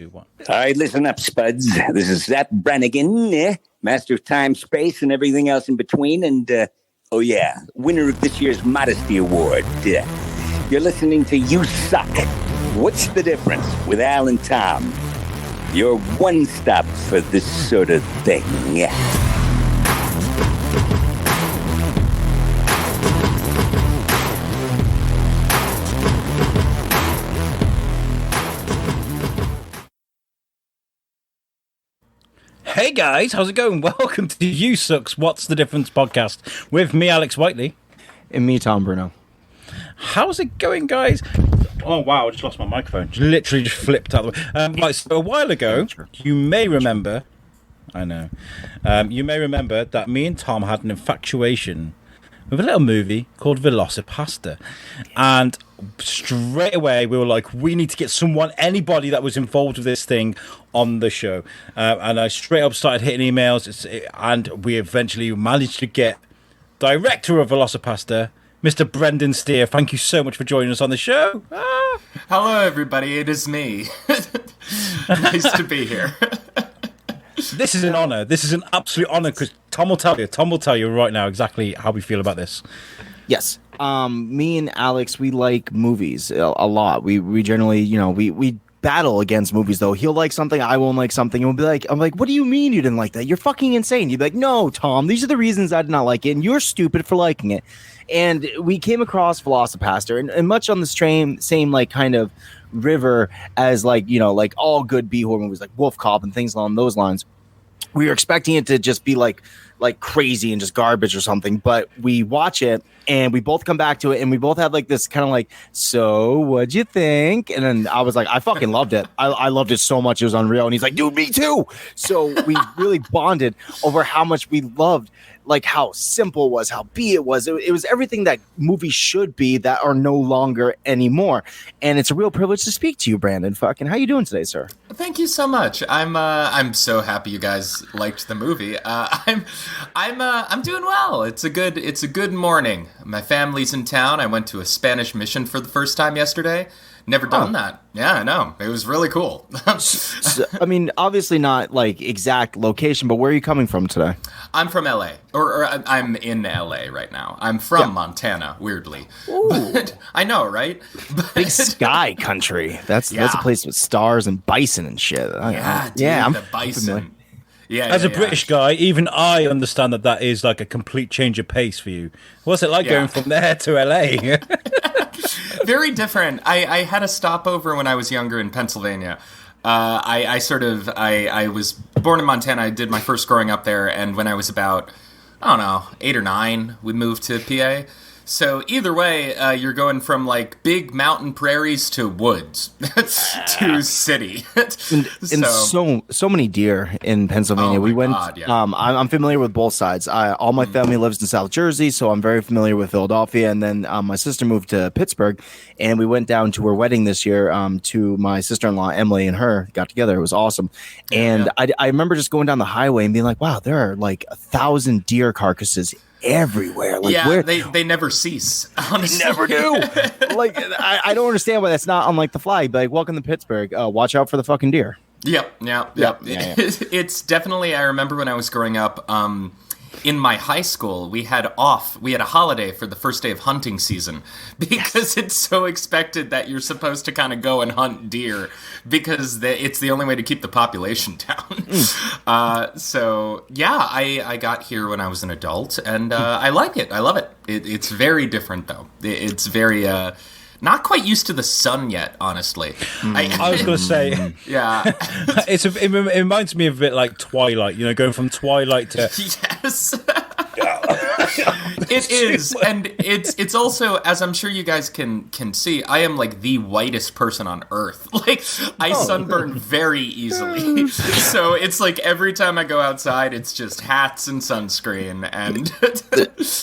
1. All right, listen up, Spuds. This is Zap Brannigan, master of time, space, and everything else in between. And, winner of this year's Modesty Award. You're listening to You Suck. What's the difference with Al and Tom? Your one stop for this sort of thing. Hey guys, how's it going? Welcome to USUK's What's the Difference podcast with me, Alex Whiteley. And me, Tom Bruno. How's it going, guys? Oh wow, I just lost my microphone. Literally just flipped out the way. Right, so a while ago, you may remember, you may remember that me and Tom had an infatuation with a little movie called Velocipastor. And straight away, we were like, we need to get anybody that was involved with this thing on the show. And I straight up started hitting emails, and we eventually managed to get director of Velocipastor, Mr. Brendan Steere. Thank you so much for joining us on the show. Hello, everybody. It is me. Nice to be here. This is an honor. This is an absolute honor because Tom will tell you right now exactly how we feel about this. Yes. Me and Alex, we like movies a lot. We generally, we battle against movies, though. He'll like something, I won't like something, and we'll be like, I'm like, what do you mean you didn't like that? You're fucking insane. You'd be like, no, Tom, these are the reasons I did not like it, and you're stupid for liking it. And we came across Velocipastor, and much on the same like kind of river as like all good B-horror movies like Wolf Cop and things along those lines. We were expecting it to just be like crazy and just garbage or something, but we watch it and we both come back to it and we both had like this kind of like, so what'd you think? And then I was like, I fucking loved it. I loved it so much. It was unreal. And he's like, dude, me too. So we really bonded over how much we loved, like how simple it was, how B it was. It was everything that movies should be that are no longer anymore. And it's a real privilege to speak to you, Brandon. Fucking, how you doing today, sir? Thank you so much. I'm so happy you guys liked the movie. I'm doing well. It's a good morning. My family's in town. I went to a Spanish mission for the first time yesterday. Never done that. Yeah, I know. It was really cool. So, I mean, obviously not like exact location, but where are you coming from today? I'm from LA, or I'm in LA right now. I'm from Montana, weirdly. But, I know, right? Big sky country. That's a place with stars and bison and shit. I'm the bison. Familiar. Yeah. As a British guy, even I understand that is like a complete change of pace for you. What's it like going from there to LA? Very different. I had a stopover when I was younger in Pennsylvania. I was born in Montana. I did my first growing up there, and when I was about, 8 or 9, we moved to PA. So either way, you're going from like big mountain prairies to woods to city. and so many deer in Pennsylvania. We went. God, yeah. I'm familiar with both sides. All my family lives in South Jersey, so I'm very familiar with Philadelphia. And then my sister moved to Pittsburgh, and we went down to her wedding this year. To my sister-in-law Emily and her got together. It was awesome. And I remember just going down the highway and being like, "Wow, there are like 1,000 deer carcasses everywhere." Like, where they never cease. Honestly. Never do. Like, I don't understand why that's not on like the flag. Like, welcome to Pittsburgh. Watch out for the fucking deer. Yep. It's definitely. I remember when I was growing up. In my high school, we had a holiday for the first day of hunting season because it's so expected that you're supposed to kind of go and hunt deer because it's the only way to keep the population down. I got here when I was an adult, and I like it. I love it. It's very different, though. It's very... not quite used to the sun yet, honestly. I was going to say, yeah, it reminds me of a bit like Twilight. Going from Twilight to yes. It is, and it's also, as I'm sure you guys can see, I am like the whitest person on earth. Like, I sunburn very easily, so it's like every time I go outside, it's just hats and sunscreen, and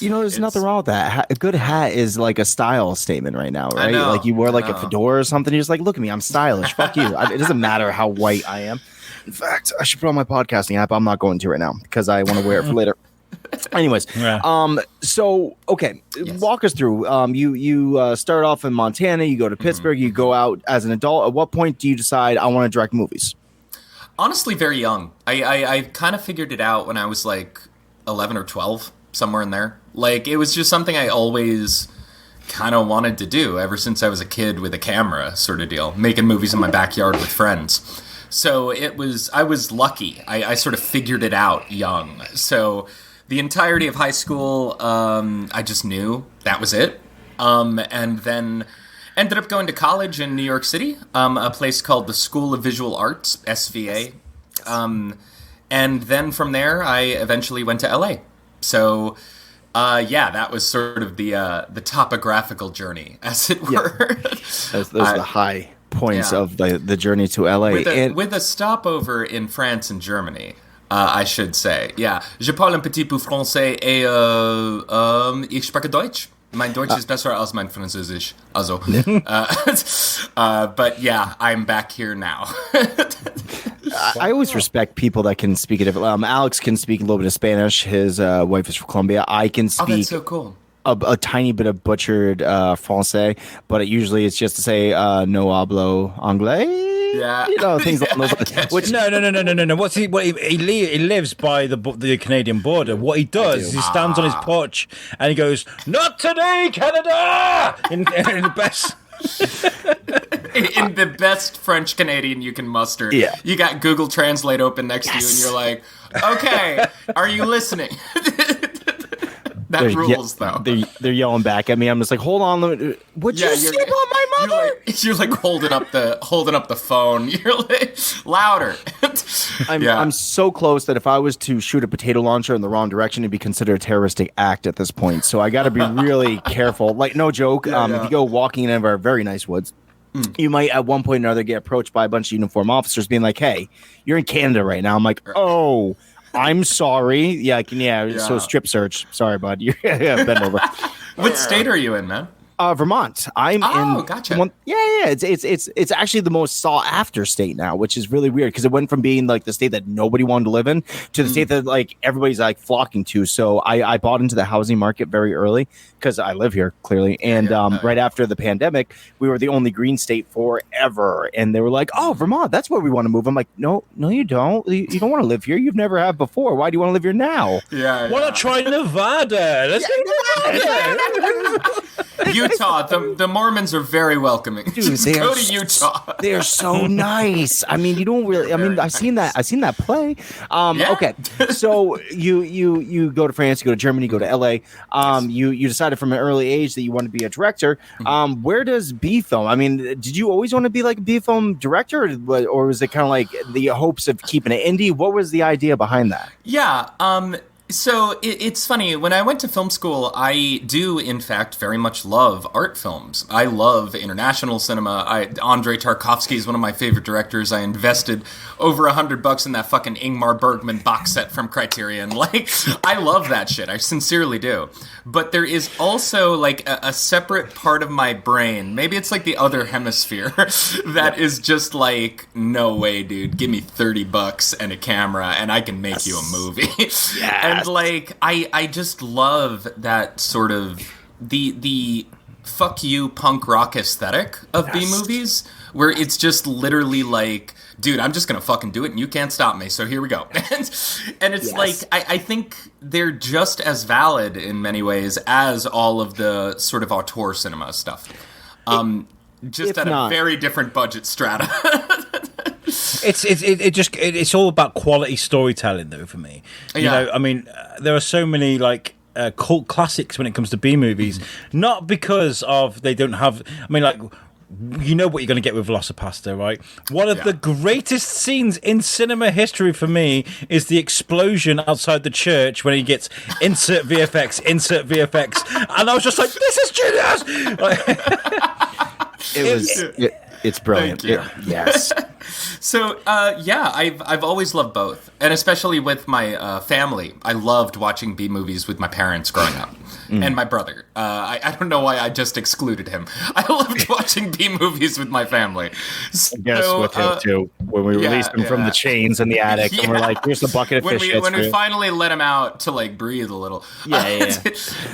there's nothing wrong with that. A good hat is like a style statement right now, right? Like you wear like a fedora or something, you're just like, look at me, I'm stylish. Fuck you. It doesn't matter how white I am. In fact, I should put on my podcasting app. I'm not going to right now because I want to wear it for later. Anyways, so okay, walk us through. You start off in Montana, you go to Pittsburgh, you go out as an adult. At what point do you decide I want to direct movies? Honestly, very young. I kind of figured it out when I was like 11 or 12, somewhere in there. Like, it was just something I always kind of wanted to do ever since I was a kid with a camera, sort of deal, making movies in my backyard with friends. So I was lucky. I sort of figured it out young. So the entirety of high school, I just knew that was it. And then ended up going to college in New York City, a place called the School of Visual Arts, SVA. And then from there, I eventually went to LA. So, that was sort of the topographical journey, as it were. Those are the high points of the journey to LA. With a stopover in France and Germany, I should say. Yeah. Je parle un petit peu français et ich spreche Deutsch. Mein Deutsch ist besser als mein Französisch. Also. But yeah, I'm back here now. I always respect people that can speak a different. Alex can speak a little bit of Spanish. His wife is from Colombia. I can speak that's so cool. a tiny bit of butchered Francais, but usually it's just to say no hablo anglais. Yeah, things like those. Which no. What's he lives by the Canadian border. What he does is he stands on his porch and he goes, "Not today, Canada!" in the best. In the best French Canadian you can muster. Yeah. You got Google Translate open next to you and you're like, okay, are you listening? That rules, though. They're yelling back at me. I'm just like, hold on. Would you say about my mother? You're like holding up the phone. You're like, louder. I'm so close that if I was to shoot a potato launcher in the wrong direction, it'd be considered a terroristic act at this point. So I got to be really careful. Like, no joke. If you go walking in our very nice woods, you might at one point or another get approached by a bunch of uniform officers being like, hey, you're in Canada right now. I'm like, oh, I'm sorry. Yeah. So strip search. Sorry, bud. You're bend over. What state are you in, man? Vermont. I'm in. Gotcha. It's actually the most sought after state now, which is really weird because it went from being like the state that nobody wanted to live in to the state that like everybody's like flocking to. So I bought into the housing market very early because I live here clearly. And right after the pandemic, we were the only green state forever. And they were like, "Oh, Vermont, that's where we want to move." I'm like, "No, you don't. You don't want to live here. You've never have before. Why do you want to live here now?" Why not try Nevada? Let's go Nevada. Utah, the Mormons are very welcoming. Dude, go to Utah. They are so nice. I mean, you don't really. I mean, I've seen that play. Okay, so you go to France, you go to Germany, you go to LA. You decided from an early age that you want to be a director. Where does B film? I mean, did you always want to be like a B film director, or was it kind of like the hopes of keeping it indie? What was the idea behind that? Yeah. So it's funny, when I went to film school, I do, in fact, very much love art films. I love international cinema. Andrei Tarkovsky is one of my favorite directors. I invested over $100 in that fucking Ingmar Bergman box set from Criterion. Like, I love that shit. I sincerely do. But there is also, like, a separate part of my brain, maybe it's like the other hemisphere, that is just like, no way, dude, give me $30 and a camera and I can make you a movie. And like, I just love that sort of the fuck you punk rock aesthetic of B movies, where it's just literally like, dude, I'm just gonna fucking do it and you can't stop me, so here we go. And it's like, I think they're just as valid in many ways as all of the sort of auteur cinema stuff. Just at a very different budget strata. It's all about quality storytelling, though, for me. You know, I mean, there are so many like cult classics when it comes to B movies, not because of they don't have. I mean, like, you know what you're going to get with Velocipastor, right? One of the greatest scenes in cinema history for me is the explosion outside the church when he gets insert VFX, and I was just like, this is genius. It's brilliant. Thank you. Yes. So, yeah, I've always loved both, and especially with my family. I loved watching B movies with my parents growing up, and my brother. I don't know why I just excluded him. I loved watching B movies with my family. So, I guess with him too. When we released him from the chains in the attic, and we're like, "Here's the bucket of when fish." When we finally let him out to like breathe a little. Yeah.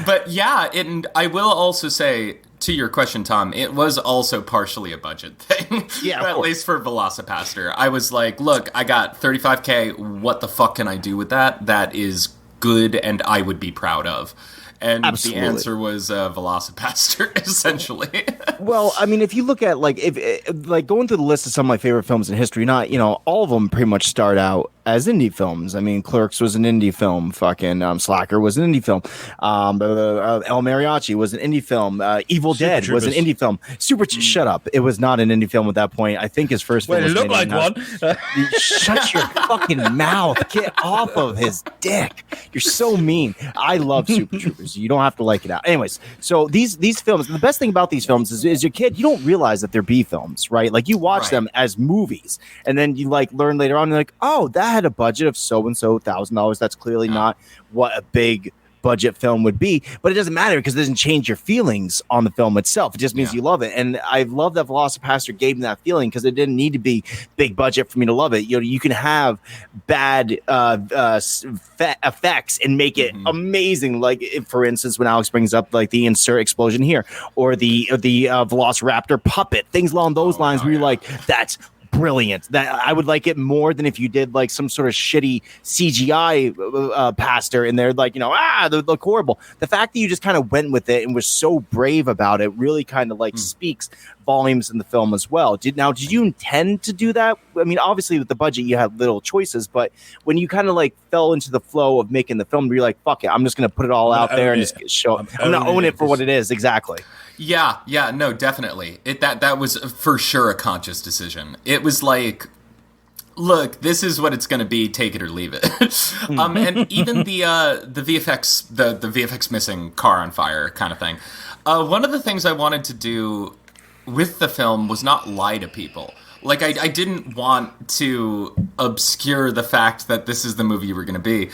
But yeah, and I will also say, to your question, Tom, it was also partially a budget thing. Yeah, at least for Velocipastor. I was like, look, I got $35K. What the fuck can I do with that? That is good and I would be proud of. And Absolutely. The answer was Velocipastor, essentially. Well, I mean, if you look at like going through the list of some of my favorite films in history, not all of them pretty much start out as indie films. I mean, Clerks was an indie film. Fucking Slacker was an indie film. El Mariachi was an indie film. Evil Super Dead Troopers. was an indie film. Shut up! It was not an indie film at that point. I think his first film. Well, it was looked like one. Shut your fucking mouth! Get off of his dick! You're so mean. I love Super Troopers. You don't have to like it out. Anyways, so these films. The best thing about these films is, as your kid, you don't realize that they're B films, right? Like you watch them as movies, and then you like learn later on. You're like, oh, that had a budget of so and so $1,000. That's clearly not what a big budget film would be, but it doesn't matter because it doesn't change your feelings on the film itself. It just means you love it. And I love that Velocipastor gave me that feeling because it didn't need to be big budget for me to love it. You can have bad effects and make it amazing. Like for instance, when Alex brings up like the insert explosion here or the Velociraptor puppet, things along those lines where you're like, that's brilliant. That I would like it more than if you did like some sort of shitty CGI pastor in there, like they look horrible. The fact that you just kind of went with it and was so brave about it really kind of like speaks volumes in the film as well. Did you intend to do that? I mean, obviously with the budget you had little choices, but when you kind of like fell into the flow of making the film, you're like, fuck it, I'm just gonna put it all out there and just show. I'm gonna own it for what it is. Exactly. Yeah, no, definitely. That was for sure a conscious decision. It was like, look, this is what it's going to be. Take it or leave it. And even the VFX, the VFX missing car on fire kind of thing. One of the things I wanted to do with the film was not lie to people. Like I didn't want to obscure the fact that this is the movie you were going to be.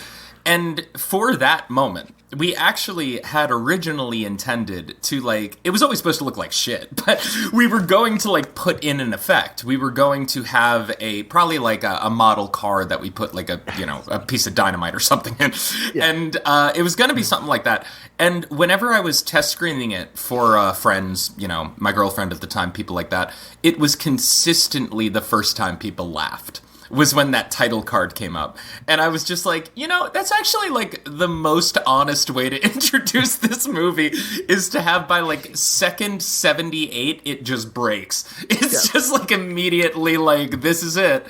And for that moment, we actually had originally intended to it was always supposed to look like shit, but we were going to put in an effect. We were going to have probably a model car that we put a piece of dynamite or something in. Yeah. And it was going to be something like that. And whenever I was test screening it for friends, my girlfriend at the time, people like that, it was consistently the first time people laughed. Was when that title card came up. And I was just like, that's actually the most honest way to introduce this movie is to have by second 78, it just breaks. It's just immediately this is it.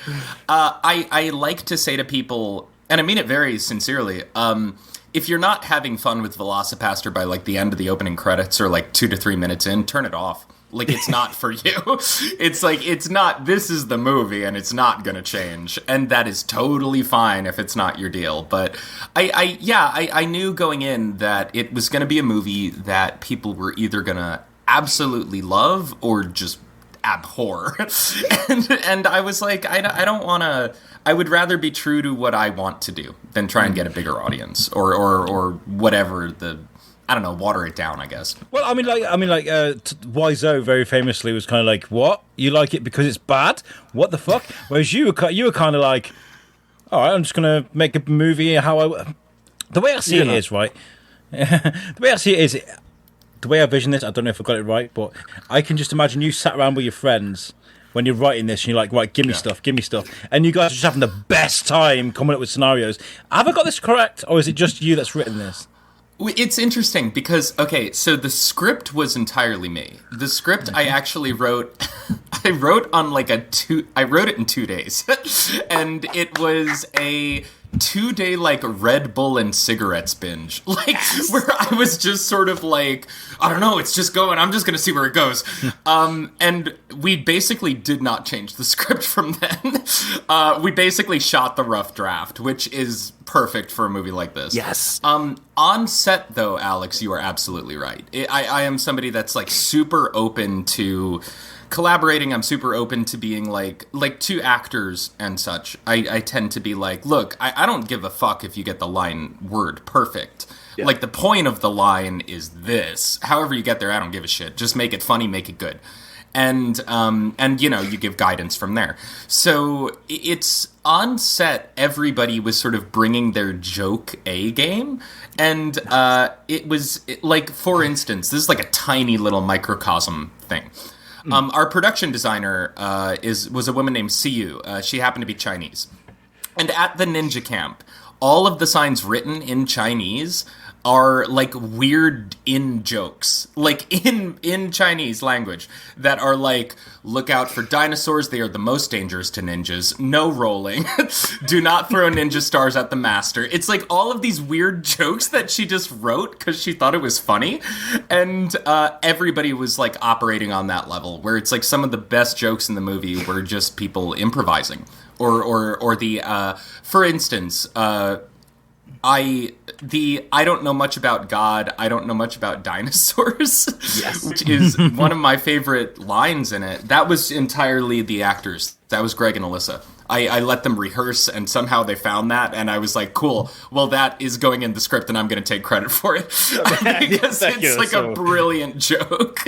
I like to say to people, and I mean it very sincerely, if you're not having fun with Velocipastor by the end of the opening credits or 2 to 3 minutes in, turn it off. It's not for you. It's not, this is the movie and it's not going to change. And that is totally fine if it's not your deal. But I knew going in that it was going to be a movie that people were either going to absolutely love or just abhor. and I was like, I don't want to, I would rather be true to what I want to do than try and get a bigger audience or whatever I don't know, water it down, I guess. Well, Wiseau very famously was kind of like, "What? You like it because it's bad? What the fuck?" Whereas you were kind of like, "All right, I'm just gonna make a movie how I." The way I see it is right. The way I see it is, the way I vision this. I don't know if I got it right, but I can just imagine you sat around with your friends when you're writing this, and you're like, "Right, give me stuff," and you guys are just having the best time coming up with scenarios. Have I got this correct, or is it just you that's written this? It's interesting because, okay, so the script was entirely me. The script I actually wrote, I wrote it in 2 days. And it was a 2-day Red Bull and cigarettes binge. Where I was just sort of I don't know, it's just going, I'm just going to see where it goes. And we basically did not change the script from then. We basically shot the rough draft, which is perfect for a movie like this. Yes. On set, though, Alex, you are absolutely right. I am somebody that's super open to collaborating, I'm super open to being like to actors and such. I tend to be like, look, I don't give a fuck if you get the line word perfect. Yeah. Like, the point of the line is this. However you get there, I don't give a shit. Just make it funny, make it good. And you know, you give guidance from there. So it's on set, everybody was sort of bringing their joke A game. And it was like, for instance, this is like a tiny little microcosm thing. Our production designer was a woman named Siyu. She happened to be Chinese. And at the ninja camp, all of the signs written in Chinese are like weird jokes, like in Chinese language, that are like, look out for dinosaurs, they are the most dangerous to ninjas, no rolling, do not throw ninja stars at the master. It's like all of these weird jokes that she just wrote because she thought it was funny, and everybody was like operating on that level, where it's like some of the best jokes in the movie were just people improvising, or the for instance, I don't know much about God, I don't know much about dinosaurs, yes. Which is one of my favorite lines in it. That was entirely the actors. That was Greg and Alyssa. I let them rehearse, and somehow they found that, and I was like, cool, well, that is going in the script, and I'm going to take credit for it. Because it's like a brilliant joke.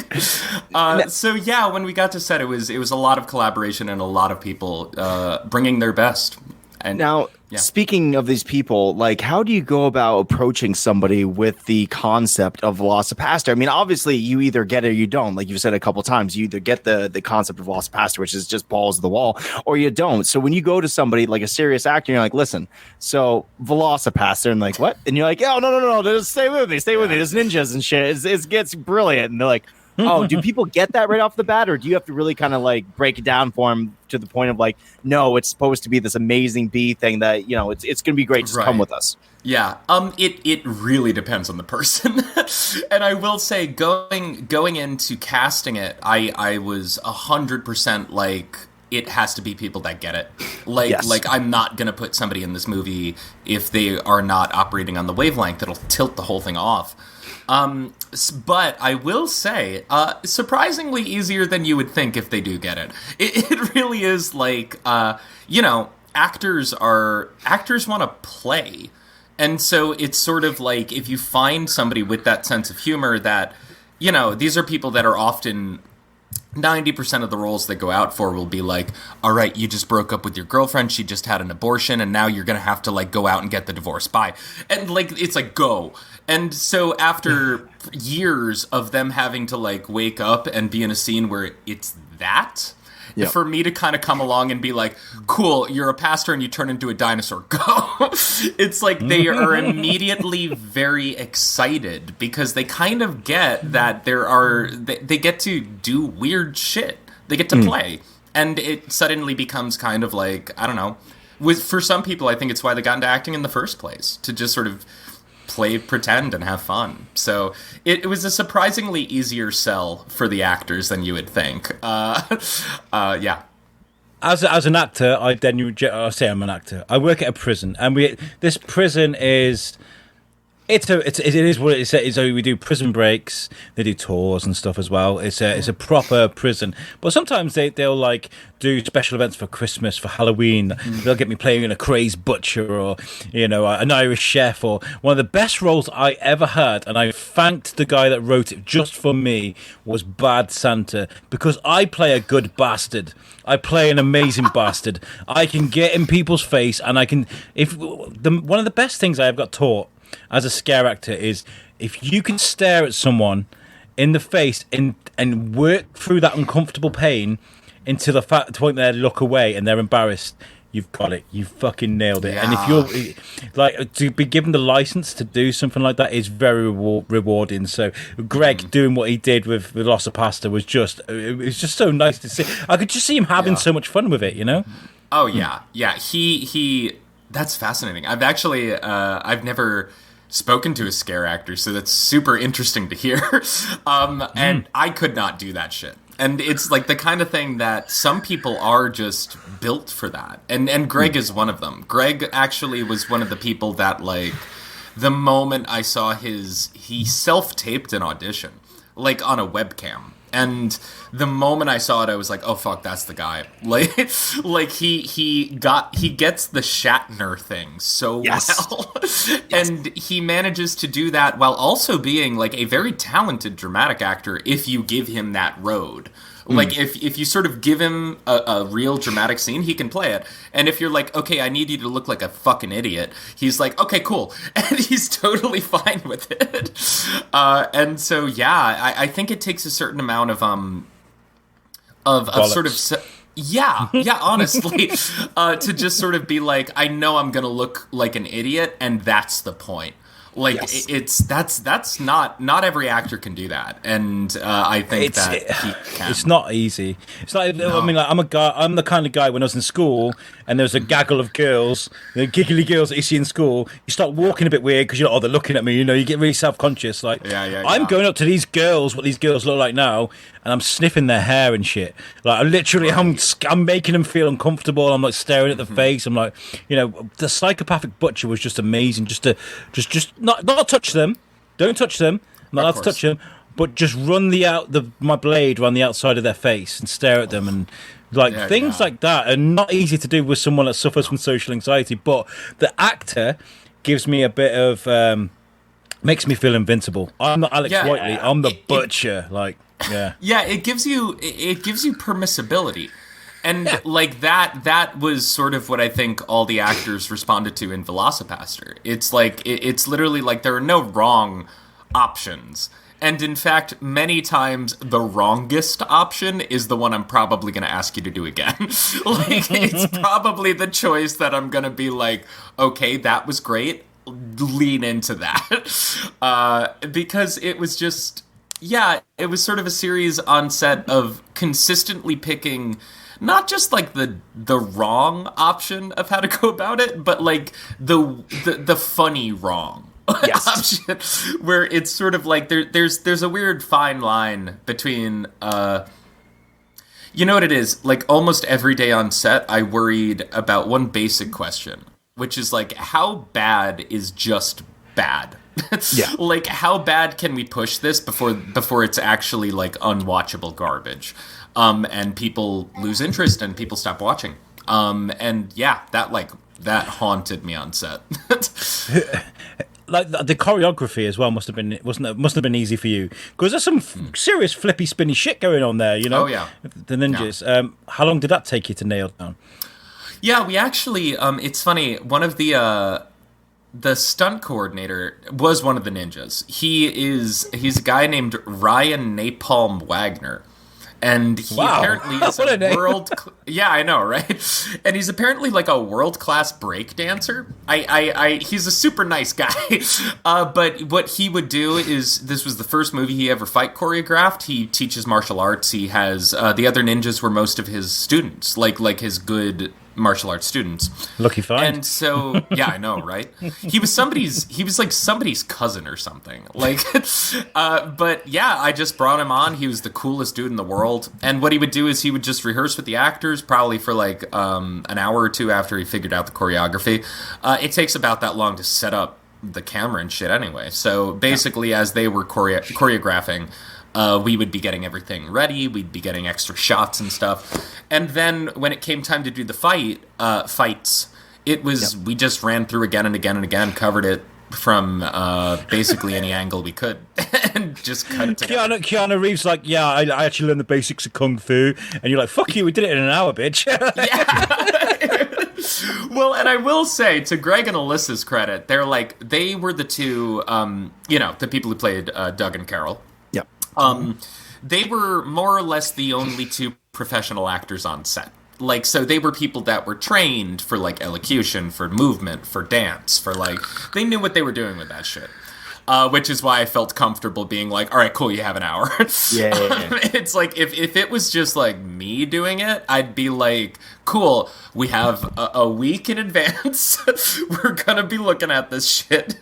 So yeah, when we got to set, it was a lot of collaboration and a lot of people bringing their best. And now, speaking of these people, like, how do you go about approaching somebody with the concept of Velocipastor? I mean, obviously, you either get it or you don't. Like you've said a couple times, you either get the concept of Velocipastor, which is just balls to the wall, or you don't. So when you go to somebody like a serious actor, you're like, listen, so Velocipastor, and like, what? And you're like, oh, no, just stay with me. There's ninjas and shit. It gets brilliant. And they're like, oh, do people get that right off the bat, or do you have to really kind of like break it down for them to the point of like, no, it's supposed to be this amazing B thing that, you know, it's going to be great. Just come with us. Yeah. It really depends on the person. And I will say, going into casting it, I was 100% like, it has to be people that get it. Like I'm not going to put somebody in this movie if they are not operating on the wavelength that'll tilt the whole thing off. But I will say, surprisingly easier than you would think if they do get it. It really is like, you know, actors want to play. And so it's sort of like, if you find somebody with that sense of humor that, you know, these are people that are often 90% of the roles they go out for will be like, all right, you just broke up with your girlfriend, she just had an abortion, and now you're gonna have to like go out and get the divorce. Bye. And like, it's like, go. And so after years of them having to like wake up and be in a scene where it's that, for me to kind of come along and be like, cool, you're a pastor and you turn into a dinosaur, go. It's like they are immediately very excited because they kind of get that they get to do weird shit. They get to play. And it suddenly becomes kind of like, I don't know, for some people, I think it's why they got into acting in the first place, to just sort of pretend and have fun. So it was a surprisingly easier sell for the actors than you would think. Yeah. As an actor, I say I'm an actor. I work at a prison, and this prison is. It is what it is. So we do prison breaks. They do tours and stuff as well. It's a proper prison. But sometimes they'll like do special events for Christmas, for Halloween. They'll get me playing in a crazed butcher, or you know, an Irish chef. Or one of the best roles I ever had, and I thanked the guy that wrote it just for me, was Bad Santa, because I play a good bastard. I play an amazing bastard. I can get in people's face, and I can. One of the best things I have got taught as a scare actor is, if you can stare at someone in the face and work through that uncomfortable pain into the point they look away and they're embarrassed, you've got it. You fucking nailed it. Yeah. And if you're like, to be given the license to do something like that is very rewarding. So Greg doing what he did with Velocipastor was just so nice to see. I could just see him having so much fun with it, you know? Oh yeah. He that's fascinating. I've actually I've never spoken to a scare actor, so that's super interesting to hear. And I could not do that shit. And it's like the kind of thing that some people are just built for that. And Greg is one of them. Greg actually was one of the people that, like, the moment I saw he self-taped an audition, like on a webcam. And the moment I saw it, I was like, "Oh fuck, that's the guy!" Like he gets the Shatner thing so well, and he manages to do that while also being like a very talented dramatic actor. If you give him that road. Like, if you sort of give him a real dramatic scene, he can play it. And if you're like, okay, I need you to look like a fucking idiot, he's like, okay, cool. And he's totally fine with it. And so, yeah, I think it takes a certain amount of sort of... Yeah, honestly, to just sort of be like, I know I'm going to look like an idiot, and that's the point. Like that's not every actor can do that, and I think that he can. It's not easy. It's like I mean, like I'm the kind of guy when I was in school and there was a gaggle of girls, giggly girls that you see in school. You start walking a bit weird because you're like, oh, they're looking at me. You know, you get really self-conscious. Like, I'm going up to these girls, what these girls look like now, and I'm sniffing their hair and shit. Like, I'm making them feel uncomfortable. I'm like staring at the face. I'm like, you know, the Psychopathic Butcher was just amazing. Just not touch them. Don't touch them. I'm not allowed to touch them. But just run my blade around the outside of their face and stare at them, and things like that are not easy to do with someone that suffers from social anxiety. But the actor gives me a bit of makes me feel invincible. I'm not Alex Whiteley. I'm the Butcher. It gives you permissibility. And like that was sort of what I think all the actors responded to in Velocipastor. It's like it's literally like there are no wrong options. And in fact, many times the wrongest option is the one I'm probably going to ask you to do again. Like, it's probably the choice that I'm going to be like, okay, that was great. Lean into that. Because it was just, it was sort of a series on set of consistently picking not just like the wrong option of how to go about it, but like the funny wrong. Option, where it's sort of like there's a weird fine line between you know what it is, like almost every day on set I worried about one basic question, which is like, how bad is just bad? Like, how bad can we push this before it's actually like unwatchable garbage, and people lose interest and people stop watching, and that haunted me on set. Like the choreography as well must have been easy for you, because there's some serious flippy spinny shit going on there, you know. The ninjas. How long did that take you to nail down? We actually it's funny, one of the stunt coordinator was one of the ninjas. He's a guy named Ryan Napalm Wagner. And he apparently is a I know, right? And he's apparently like a world-class break dancer. He's a super nice guy. But what he would do is, this was the first movie he ever fight choreographed. He teaches martial arts. He has, the other ninjas were most of his students, like his good martial arts students. Lucky find. And so, I know, right? He was like somebody's cousin or something. Like, but I just brought him on. He was the coolest dude in the world. And what he would do is he would just rehearse with the actors, probably for like an hour or two after he figured out the choreography. It takes about that long to set up the camera and shit anyway. So basically, as they were choreographing, we would be getting everything ready. We'd be getting extra shots and stuff. And then when it came time to do the fights, it was we just ran through again and again and again, covered it from basically any angle we could, and just cut it together. Keanu Reeves like, I actually learned the basics of kung fu, and you're like, fuck you, we did it in an hour, bitch. Well, and I will say, to Greg and Alyssa's credit, they were the two, the people who played Doug and Carol. They were more or less the only two professional actors on set. Like, so they were people that were trained for, like, elocution, for movement, for dance, for, like, they knew what they were doing with that shit. Which is why I felt comfortable being like, all right, cool, you have an hour. It's like, if it was just, like, me doing it, I'd be like, cool, we have a week in advance. We're gonna be looking at this shit.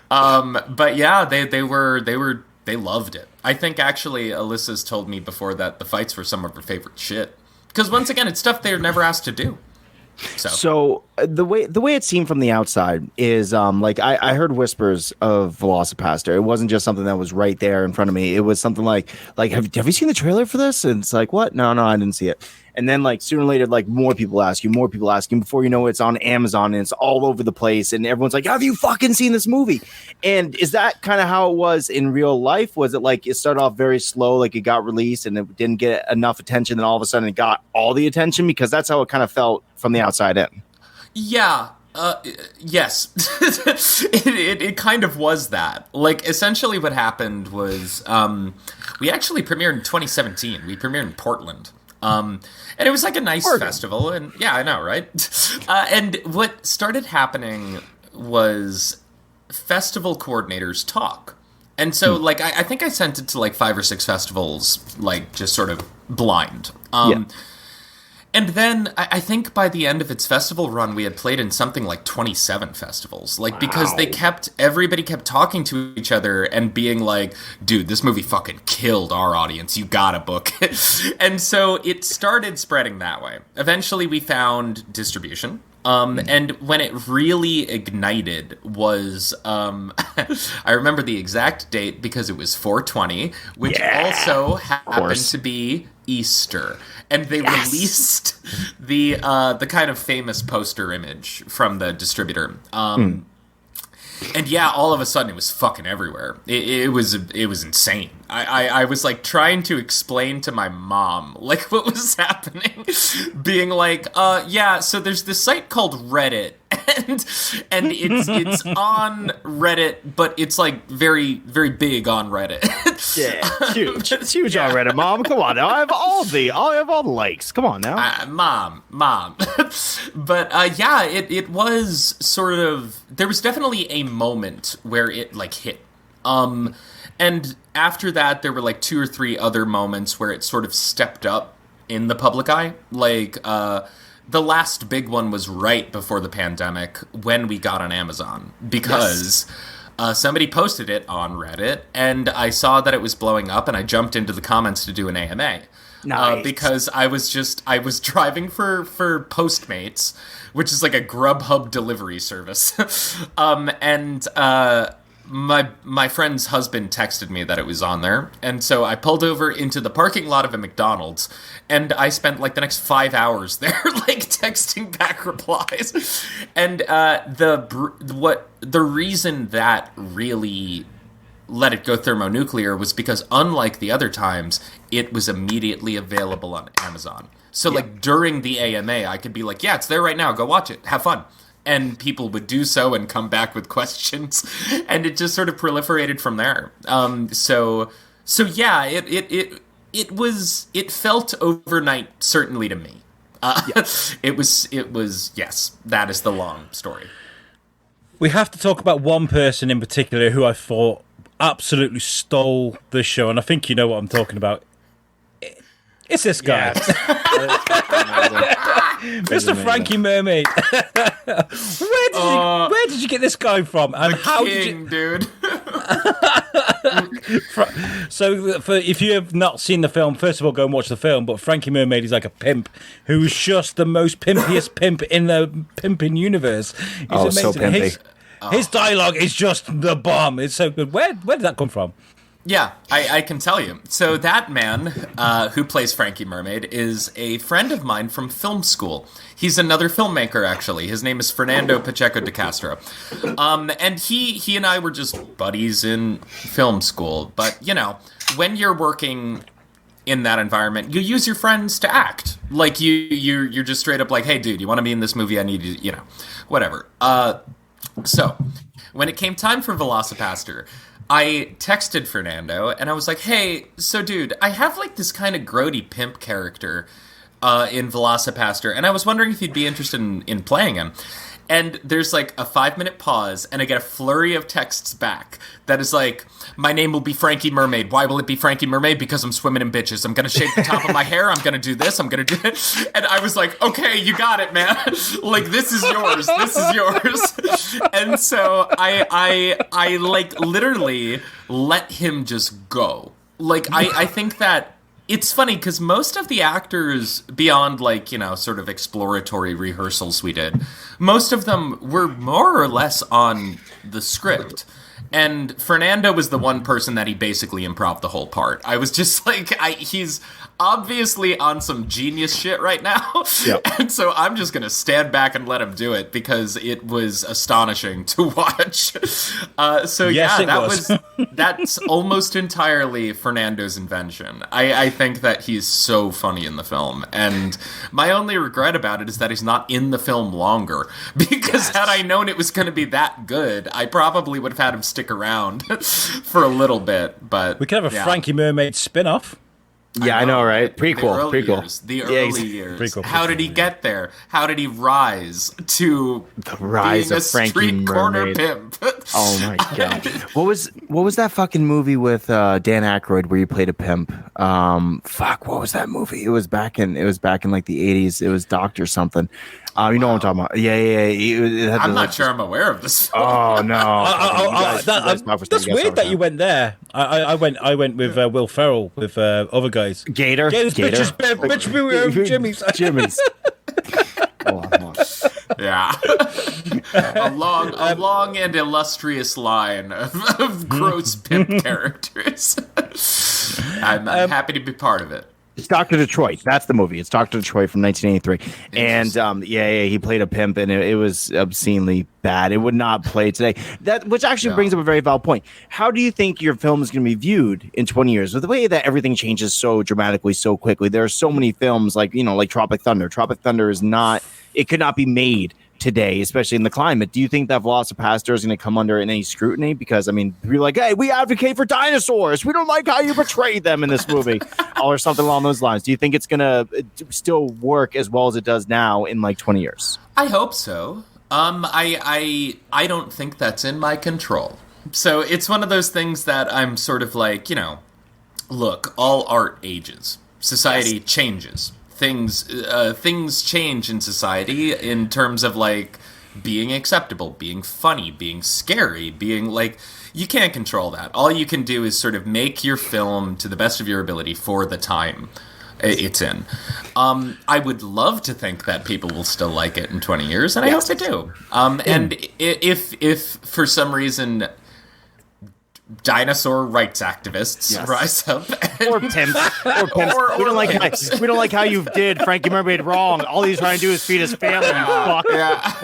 But yeah, they loved it. I think actually Alyssa's told me before that the fights were some of her favorite shit. Because once again, it's stuff they're never asked to do. So the way it seemed from the outside is like I heard whispers of Velocipastor. It wasn't just something that was right there in front of me. It was something like have you seen the trailer for this? And it's like, what? No, I didn't see it. And then like sooner or later, like more people ask you. Before you know it's on Amazon and it's all over the place. And everyone's like, have you fucking seen this movie? And is that kind of how it was in real life? Was it like it started off very slow, like it got released and it didn't get enough attention, then all of a sudden it got all the attention? Because that's how it kind of felt from the outside in. Yeah. Yes. it kind of was that. Like, essentially what happened was we actually premiered in 2017. We premiered in Portland. And it was like a nice festival, and yeah, I know, right? And what started happening was festival coordinators talk. And so, like, I think I sent it to, like, 5 or 6 festivals, like, just sort of blind. And then I think by the end of its festival run, we had played in something like 27 festivals. Like, because everybody kept talking to each other and being like, dude, this movie fucking killed our audience. You gotta book it. And so it started spreading that way. Eventually we found distribution. And when it really ignited was, I remember the exact date because it was 4/20, which also happened to be Easter. And they released the kind of famous poster image from the distributor. And yeah, all of a sudden it was fucking everywhere. It was insane. I was like trying to explain to my mom like what was happening, being like, yeah, so there's this site called Reddit, and it's on Reddit, but it's like very, very big on Reddit. Yeah, huge. It's huge on Reddit, Mom. Come on now. I have all the likes. Come on now. Mom. But yeah, it was sort of, there was definitely a moment where it like hit. And after that, there were like 2 or 3 other moments where it sort of stepped up in the public eye. Like, the last big one was right before the pandemic when we got on Amazon, because somebody posted it on Reddit and I saw that it was blowing up and I jumped into the comments to do an AMA. Nice. Because I was driving for Postmates, which is like a Grubhub delivery service. And my friend's husband texted me that it was on there, and so I pulled over into the parking lot of a McDonald's, and I spent like the next 5 hours there, like texting back replies. And the reason that really let it go thermonuclear was because, unlike the other times, it was immediately available on Amazon. So like during the AMA, I could be like, yeah, it's there right now, go watch it, have fun. And people would do so and come back with questions, and it just sort of proliferated from there. So yeah, it felt overnight, certainly to me. It was yes, that is the long story. We have to talk about one person in particular who I thought absolutely stole the show, and I think you know what I'm talking about. It's this guy. Mr. Frankie Mermaid. Where did you get this guy from? And how king, dude. So, if you have not seen the film, first of all, go and watch the film. But Frankie Mermaid is like a pimp who's just the most pimpiest pimp in the pimping universe. He's amazing. So pimpy. His dialogue is just the bomb. It's so good. Where did that come from? Yeah, I can tell you. So that man who plays Frankie Mermaid is a friend of mine from film school. He's another filmmaker, actually. His name is Fernando Pacheco de Castro. And he and I were just buddies in film school. But, you know, when you're working in that environment, you use your friends to act. Like, you're just straight up like, hey, dude, you want to be in this movie? I need you, you know, whatever. So, when it came time for Velocipastor, I texted Fernando, and I was like, hey, so dude, I have like this kind of grody pimp character in Velocipastor, and I was wondering if you'd be interested in playing him. And there's like a 5-minute pause, and I get a flurry of texts back that is like, my name will be Frankie Mermaid. Why will it be Frankie Mermaid? Because I'm swimming in bitches. I'm going to shave the top of my hair. I'm going to do this. I'm going to do it. And I was like, okay, you got it, man. Like, this is yours. This is yours. And so I like literally let him just go. Like, I think that It's funny because most of the actors, beyond like, sort of exploratory rehearsals we did, most of them were more or less on the script. And Fernando was the one person that he basically improv the whole part. I was just like, he's obviously on some genius shit right now. Yep. And so I'm just going to stand back and let him do it because it was astonishing to watch. That's almost entirely Fernando's invention. I think that he's so funny in the film. And my only regret about it is that he's not in the film longer. Because had I known it was going to be that good, I probably would have had him stick around for a little bit. But we could have a Frankie Mermaid spin-off. Yeah, I know, right? Prequel. The early years. Prequel. How did he get there? How did he rise to the rise being of a Frankie street corner Mermaid. pimp? Oh my god! What was that fucking movie with Dan Aykroyd where you played a pimp? What was that movie? It was back in like the 80s. It was Doctor something. You know what I'm talking about? Yeah. I'm not sure I'm aware of this. Oh no! That's weird that you went there. I went with Will Ferrell with other guys. Gator. Jimmy's. Yeah. a long and illustrious line of gross pimp characters. I'm happy to be part of it. It's Dr. Detroit. That's the movie. It's Dr. Detroit from 1983. And he played a pimp, and it was obscenely bad. It would not play today. Which actually brings up a very valid point. How do you think your film is going to be viewed in 20 years? With the way that everything changes so dramatically, so quickly, there are so many films like Tropic Thunder. Tropic Thunder is not. It could not be made today, especially in the climate. Do you think that Velocipastor is going to come under any scrutiny? Because, I mean, we're like, hey, we advocate for dinosaurs. We don't like how you portrayed them in this movie or something along those lines. Do you think it's going to still work as well as it does now in like 20 years? I hope so. I don't think that's in my control. So it's one of those things that I'm sort of like, look, all art ages. Society changes. Things change in society in terms of like being acceptable, being funny, being scary, being like, you can't control that. All you can do is sort of make your film to the best of your ability for the time it's in. I would love to think that people will still like it in 20 years, and I hope they do. And if for some reason dinosaur rights activists rise up or pimps. We don't like how you did Frankie Mermaid wrong. All he's trying to do is feed his family. Fuck.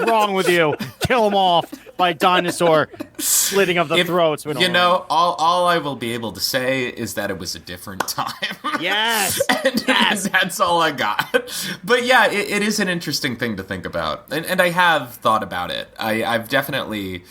Wrong with you. Kill him off by dinosaur slitting of the throats. All I will be able to say is that it was a different time. Yes. and that's all I got. But yeah, it is an interesting thing to think about, and I have thought about it. I've definitely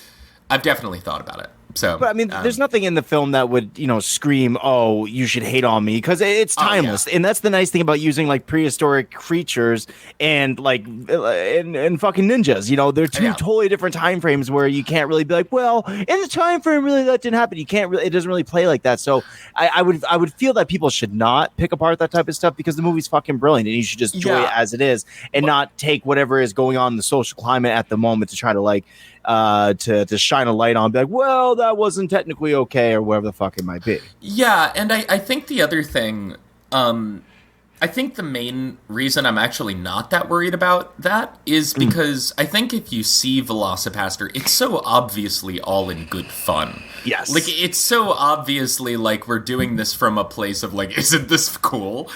thought about it. So, but I mean, there's nothing in the film that would, scream, "Oh, you should hate on me," because it's timeless, and that's the nice thing about using like prehistoric creatures and like and fucking ninjas. They're two totally different time frames where you can't really be like, well, in the time frame, really that didn't happen. You can't really, it doesn't really play like that. So I would feel that people should not pick apart that type of stuff because the movie's fucking brilliant, and you should just enjoy it as it is and not take whatever is going on in the social climate at the moment to try to like. To shine a light on, be like, well, that wasn't technically okay, or whatever the fuck it might be. Yeah, and I think the other thing, I think the main reason I'm actually not that worried about that is because I think if you see Velocipastor, it's so obviously all in good fun. Yes. Like, it's so obviously like we're doing this from a place of like, isn't this cool?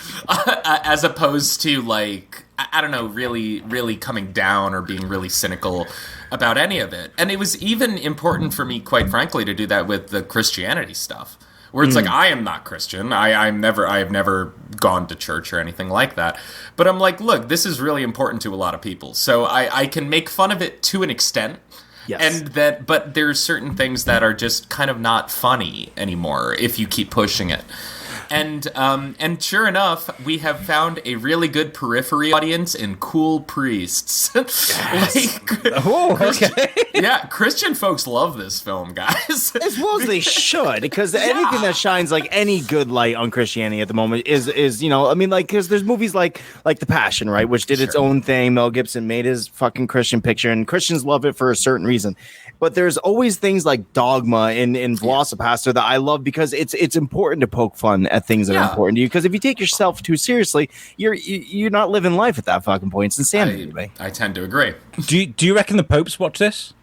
As opposed to like, I don't know, really, really coming down or being really cynical about any of it. And it was even important for me, quite frankly, to do that with the Christianity stuff. Where it's like, I am not Christian. I have never gone to church or anything like that. But I'm like, look, this is really important to a lot of people. So I can make fun of it to an extent. Yes. But there's certain things that are just kind of not funny anymore if you keep pushing it. And sure enough, we have found a really good periphery audience in cool priests. Yes. Christian folks love this film, guys. As well as they should, because anything that shines like any good light on Christianity at the moment is because there's movies like The Passion, right, which did its own thing. Mel Gibson made his fucking Christian picture, and Christians love it for a certain reason. But there's always things like Dogma in Velocipastor that I love because it's important to poke fun at at things that are important to you. Because if you take yourself too seriously, you're not living life at that fucking point. It's insanity. I tend to agree. Do you reckon the Popes watch this?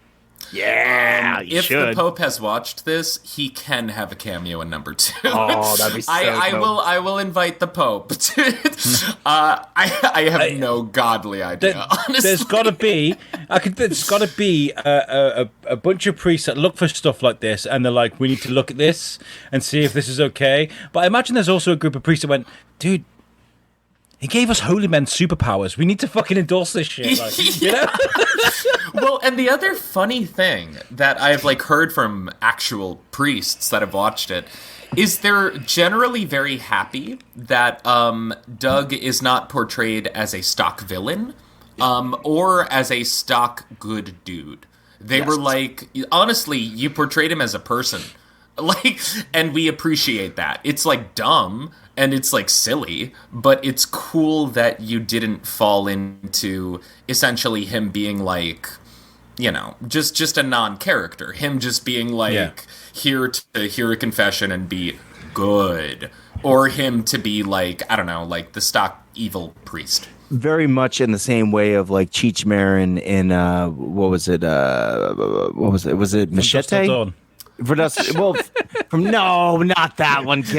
Yeah, if the Pope has watched this, he can have a cameo in number 2. Oh, that'd be so I will invite the Pope. I have no godly idea. Honestly, there's got to be. There's got to be a bunch of priests that look for stuff like this, and they're like, we need to look at this and see if this is okay. But I imagine there's also a group of priests that went, dude, he gave us holy men superpowers. We need to fucking endorse this shit. Like, you know? Well, and the other funny thing that I've heard from actual priests that have watched it is they're generally very happy that Doug is not portrayed as a stock villain or as a stock good dude. They were like, honestly, you portrayed him as a person. And we appreciate that. It's dumb and it's silly, but it's cool that you didn't fall into essentially him being just a non-character. Him just being here to hear a confession and be good, or him to be I don't know, the stock evil priest. Very much in the same way of Cheech Marin in what was it? Was it Machete? No, not that one. He's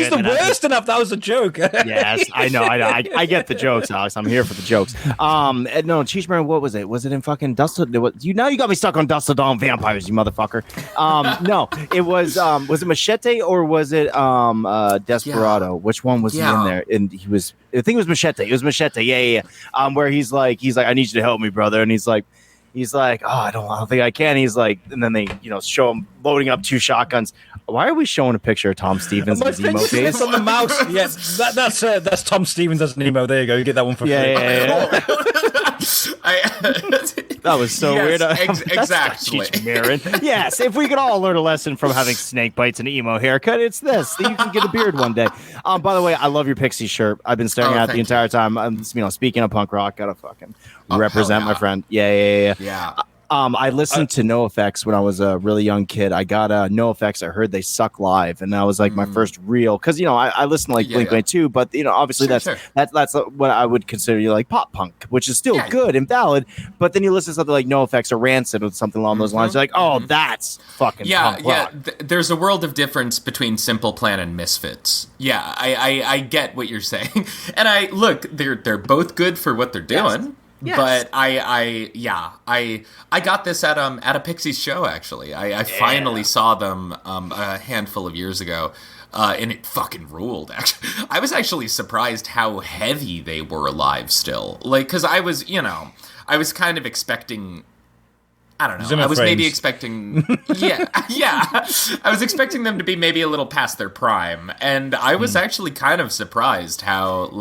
the worst enough. That was a joke. Yes, I know. I get the jokes, Alex. I'm here for the jokes. No, Cheech Marin. What was it? Was it in fucking Dust? Now you got me stuck on Dust of Dawn Vampires, you motherfucker. No, it was. Was it Machete or was it Desperado? Yeah. Which one was he in there? And he was. I think it was Machete. It was Machete. Yeah. Where he's like, I need you to help me, brother. And he's like, oh, I don't think I can. He's like, and then they, show him loading up 2 shotguns. Why are we showing a picture of Tom Stevens as emo face on the mouse? Yes, that's Tom Stevens as an emo. There you go. You get that one for free. Yeah. That was so weird. Exactly. Yes, if we could all learn a lesson from having snake bites and emo haircut, it's this. You can get a beard one day. By the way, I love your Pixie shirt. I've been staring at it the entire time. I'm, speaking of punk rock, gotta fucking represent my friend. Yeah. I listened to NoFX when I was a really young kid. I got NoFX. I heard they suck live, and that was my first real. Because I listened to Blink-182, but obviously that's what I would consider pop punk, which is still good and valid. But then you listen to something like NoFX or Rancid or something along those lines. You're like, oh, that's fucking punk rock. There's a world of difference between Simple Plan and Misfits. Yeah, I get what you're saying, and look, they're both good for what they're doing. Yes. Yes. But I got this at a Pixies show, actually. I finally saw them a handful of years ago, and it fucking ruled. Actually, I was actually surprised how heavy they were live still. Because I was kind of expecting. I don't know. Zimmer I was frames. Maybe expecting, I was expecting them to be maybe a little past their prime, and I was actually kind of surprised how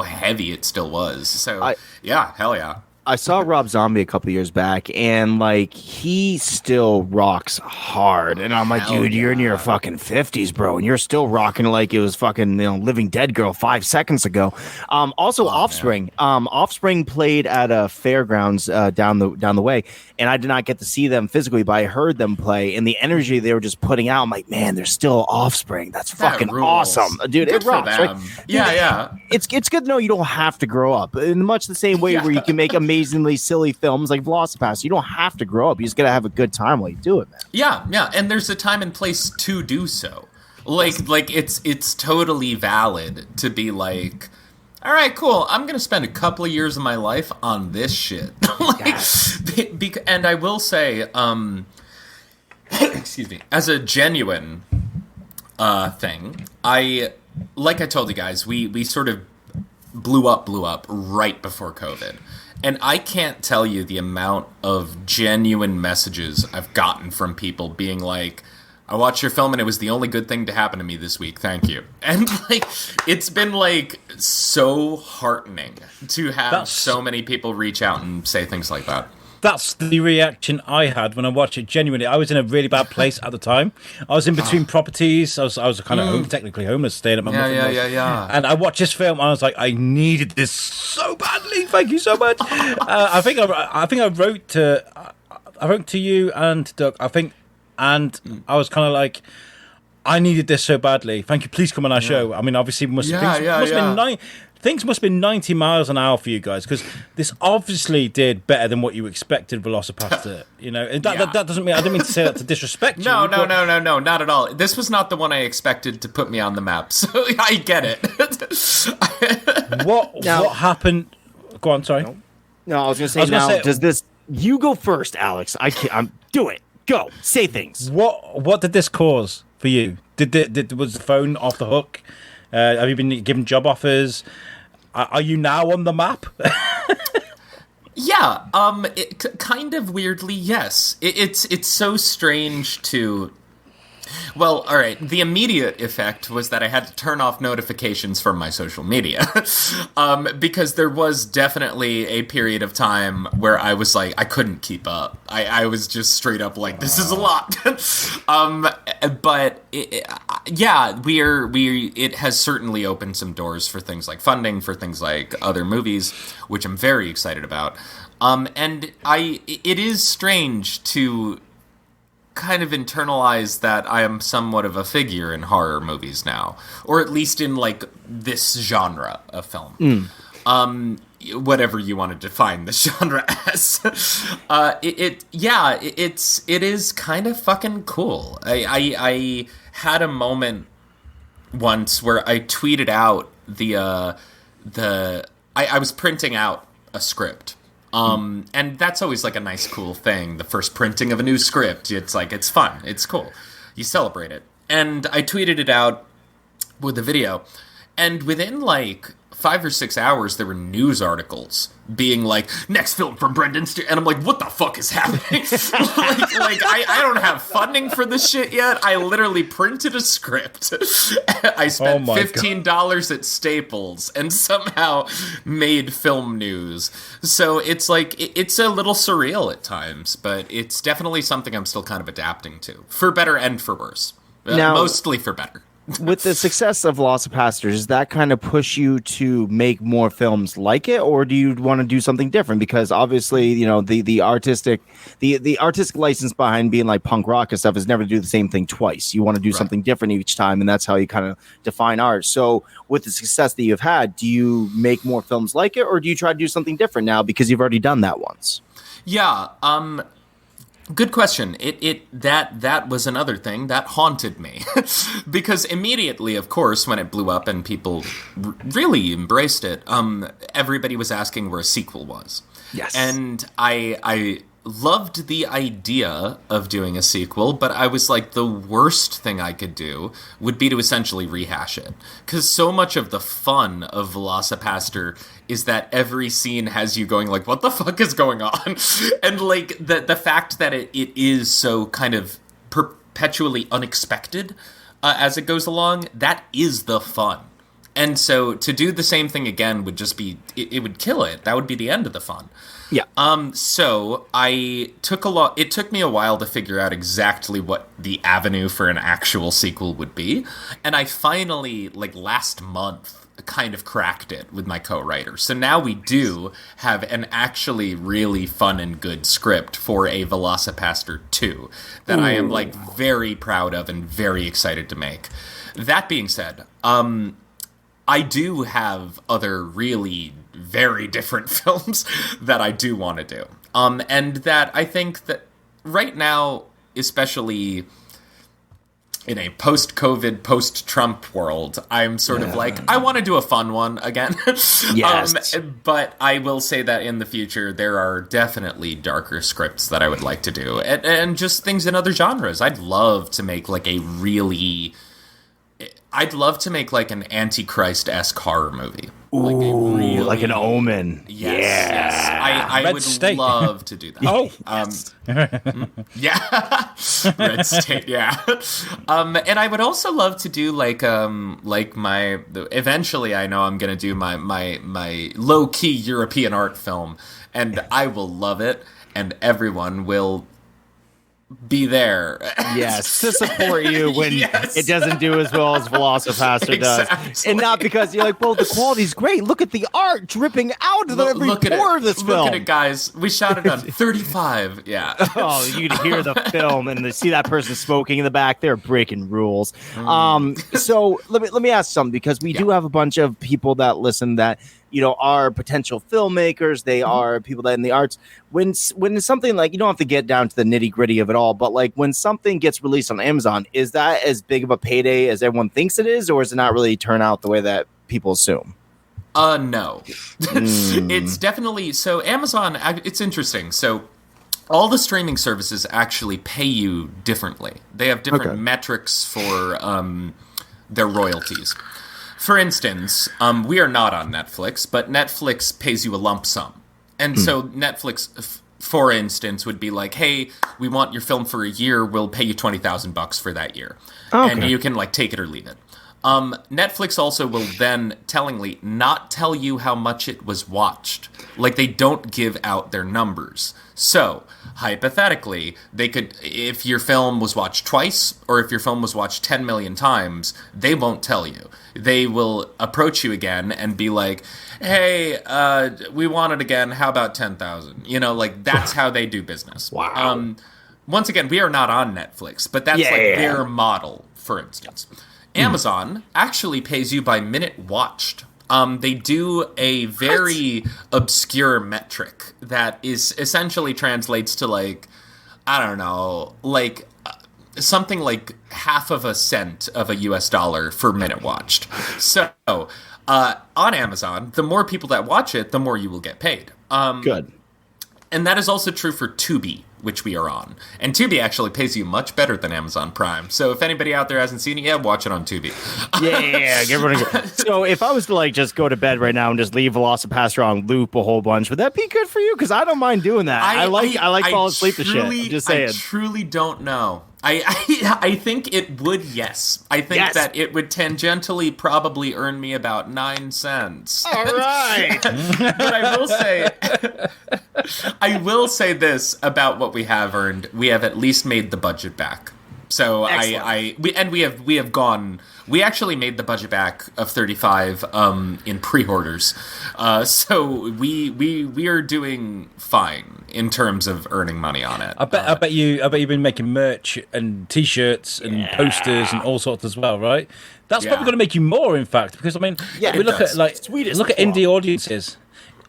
heavy it still was. So hell yeah. I saw Rob Zombie a couple years back, and he still rocks hard. And I'm like, dude, you're in your fucking 50s, bro, and you're still rocking like it was fucking Living Dead Girl 5 seconds ago. Also, Offspring. Offspring played at a fairgrounds down the way, and I did not get to see them physically, but I heard them play, and the energy they were just putting out. I'm like, man, they're still Offspring. That's fucking awesome, dude. Good it rocks. Right? Yeah. It's good to know you don't have to grow up in much the same way where you can make amazingly silly films like Velocipastor. You don't have to grow up. You just gotta have a good time while you do it, man. Yeah, and there's a time and place to do so. It's totally valid to be like, all right, cool, I'm gonna spend a couple of years of my life on this shit. And I will say, excuse me, as a genuine thing, I told you guys, we sort of blew up right before COVID. And I can't tell you the amount of genuine messages I've gotten from people being like, I watched your film and it was the only good thing to happen to me this week. Thank you. And it's been so heartening to have so many people reach out and say things like that. That's the reaction I had when I watched it. Genuinely, I was in a really bad place at the time. I was in between properties. I was kind of technically homeless, staying at my mother's house. Yeah. And I watched this film, and I was like, I needed this so badly. Thank you so much. I think I wrote to you and Doug. And I was kind of like, I needed this so badly. Thank you. Please come on our show. I mean, obviously, things must have been 90 miles an hour for you guys, because this obviously did better than what you expected Velocipastor. You know, and that doesn't mean, I don't mean to say that to disrespect you. No, not at all. This was not the one I expected to put me on the map, so I get it. What happened? Go on, sorry. No, I was going to say, does this... You go first, Alex. Do it. Go. Say things. What did this cause for you? Was the phone off the hook? Have you been given job offers? Are you now on the map? Yeah. Kind of weirdly, yes. It's so strange to... Well, all right. The immediate effect was that I had to turn off notifications from my social media, because there was definitely a period of time where I was like, I couldn't keep up. I was just straight up like, this is a lot. But it has certainly opened some doors for things like funding, for things like other movies, which I'm very excited about. And it is strange to kind of internalize that I am somewhat of a figure in horror movies now, or at least in like this genre of film. Whatever you want to define the genre as. It is kind of fucking cool. I had a moment once where I tweeted out I was printing out a script. And that's always like a nice, cool thing. The first printing of a new script. It's like, it's fun. It's cool. You celebrate it. And I tweeted it out with a video. And within like 5 or 6 hours, there were news articles being like, next film from Brendan Steere. And I'm like, what the fuck is happening? I don't have funding for this shit yet. I literally printed a script. I spent $15 at Staples and somehow made film news. So it's like, it's a little surreal at times, but it's definitely something I'm still kind of adapting to, for better and for worse. Mostly for better. With the success of Velocipastor, does that kind of push you to make more films like it, or do you want to do something different? Because obviously, you know, the artistic license behind being like punk rock and stuff is never to do the same thing twice. You want to do something different each time, and that's how you kind of define art. So with the success that you've had, do you make more films like it, or do you try to do something different now because you've already done that once? Yeah, good question. That was another thing that haunted me. Because immediately, of course, when it blew up and people really embraced it, everybody was asking where a sequel was. Yes. And I loved the idea of doing a sequel, but I was like, the worst thing I could do would be to essentially rehash it. Because so much of the fun of Velocipastor is that every scene has you going like, what the fuck is going on? And like the fact that it is so kind of perpetually unexpected as it goes along, that is the fun. And so to do the same thing again would just be, it would kill it. That would be the end of the fun. Yeah. So it took me a while to figure out exactly what the avenue for an actual sequel would be. And I finally, like last month, kind of cracked it with my co-writer. So now we do have an actually really fun and good script for a Velocipastor 2 that I am like very proud of and very excited to make. That being said, I do have other really very different films that I do want to do. And that I think that right now, especially in a post-COVID, post-Trump world, I'm sort of like, I want to do a fun one again. Yes. But I will say that in the future, there are definitely darker scripts that I would like to do. And just things in other genres. I'd love to make like an Antichrist-esque horror movie. Like an Omen. Yes. I would State. love to do that. Yeah. Red State, yeah. And I would also love to do eventually I know I'm going to do my low-key European art film, and I will love it, and everyone will be there. Yes, to support you when Yes. it doesn't do as well as Velocipastor does. And not because you're like, well, the quality's great. Look at the art dripping out of every pore of this film. Look at it, guys. We shot it on 35. Yeah. Oh, you could hear the film and see that person smoking in the back. They're breaking rules. So let me ask something, because we do have a bunch of people that listen that, you know, are potential filmmakers. They are people that in the arts. When it's something like, you don't have to get down to the nitty gritty of it all, but like when something gets released on Amazon, is that as big of a payday as everyone thinks it is, or does it not really turn out the way that people assume? No. It's definitely, so Amazon, it's interesting. So all the streaming services actually pay you differently. They have different metrics for their royalties. For instance, we are not on Netflix, but Netflix pays you a lump sum. And so Netflix, for instance, would be like, hey, we want your film for a year. We'll pay you $20,000 for that year. And you can like take it or leave it. Netflix also will then tellingly not tell you how much it was watched. Like, they don't give out their numbers. So, hypothetically, they could, if your film was watched twice, or if your film was watched 10 million times, they won't tell you. They will approach you again and be like, hey, we want it again, how about 10,000? You know, like, that's how they do business. Wow. Once again, we are not on Netflix, but that's like their model, for instance. Amazon actually pays you by minute watched. They do a very obscure metric that is essentially translates to like, I don't know, like something like half of a cent of a US dollar for minute watched. So on Amazon, the more people that watch it, the more you will get paid. Good. And that is also true for Tubi, which we are on. And Tubi actually pays you much better than Amazon Prime. So if anybody out there hasn't seen it, watch it on Tubi. So if I was to like just go to bed right now and just leave Velocipastor on loop a whole bunch, would that be good for you? Because I don't mind doing that. I like falling asleep to shit. I'm just saying. I truly don't know. I think it would, yes. I think that it would tangentially probably earn me about 9 cents. All right. But I will say this about what we have earned. We have at least made the budget back. So we actually made the budget back of 35 in pre-orders. So we are doing fine in terms of earning money on it. I bet you've been making merch and T-shirts and posters and all sorts as well, right? That's probably going to make you more, in fact, because I mean, we look at like indie audiences.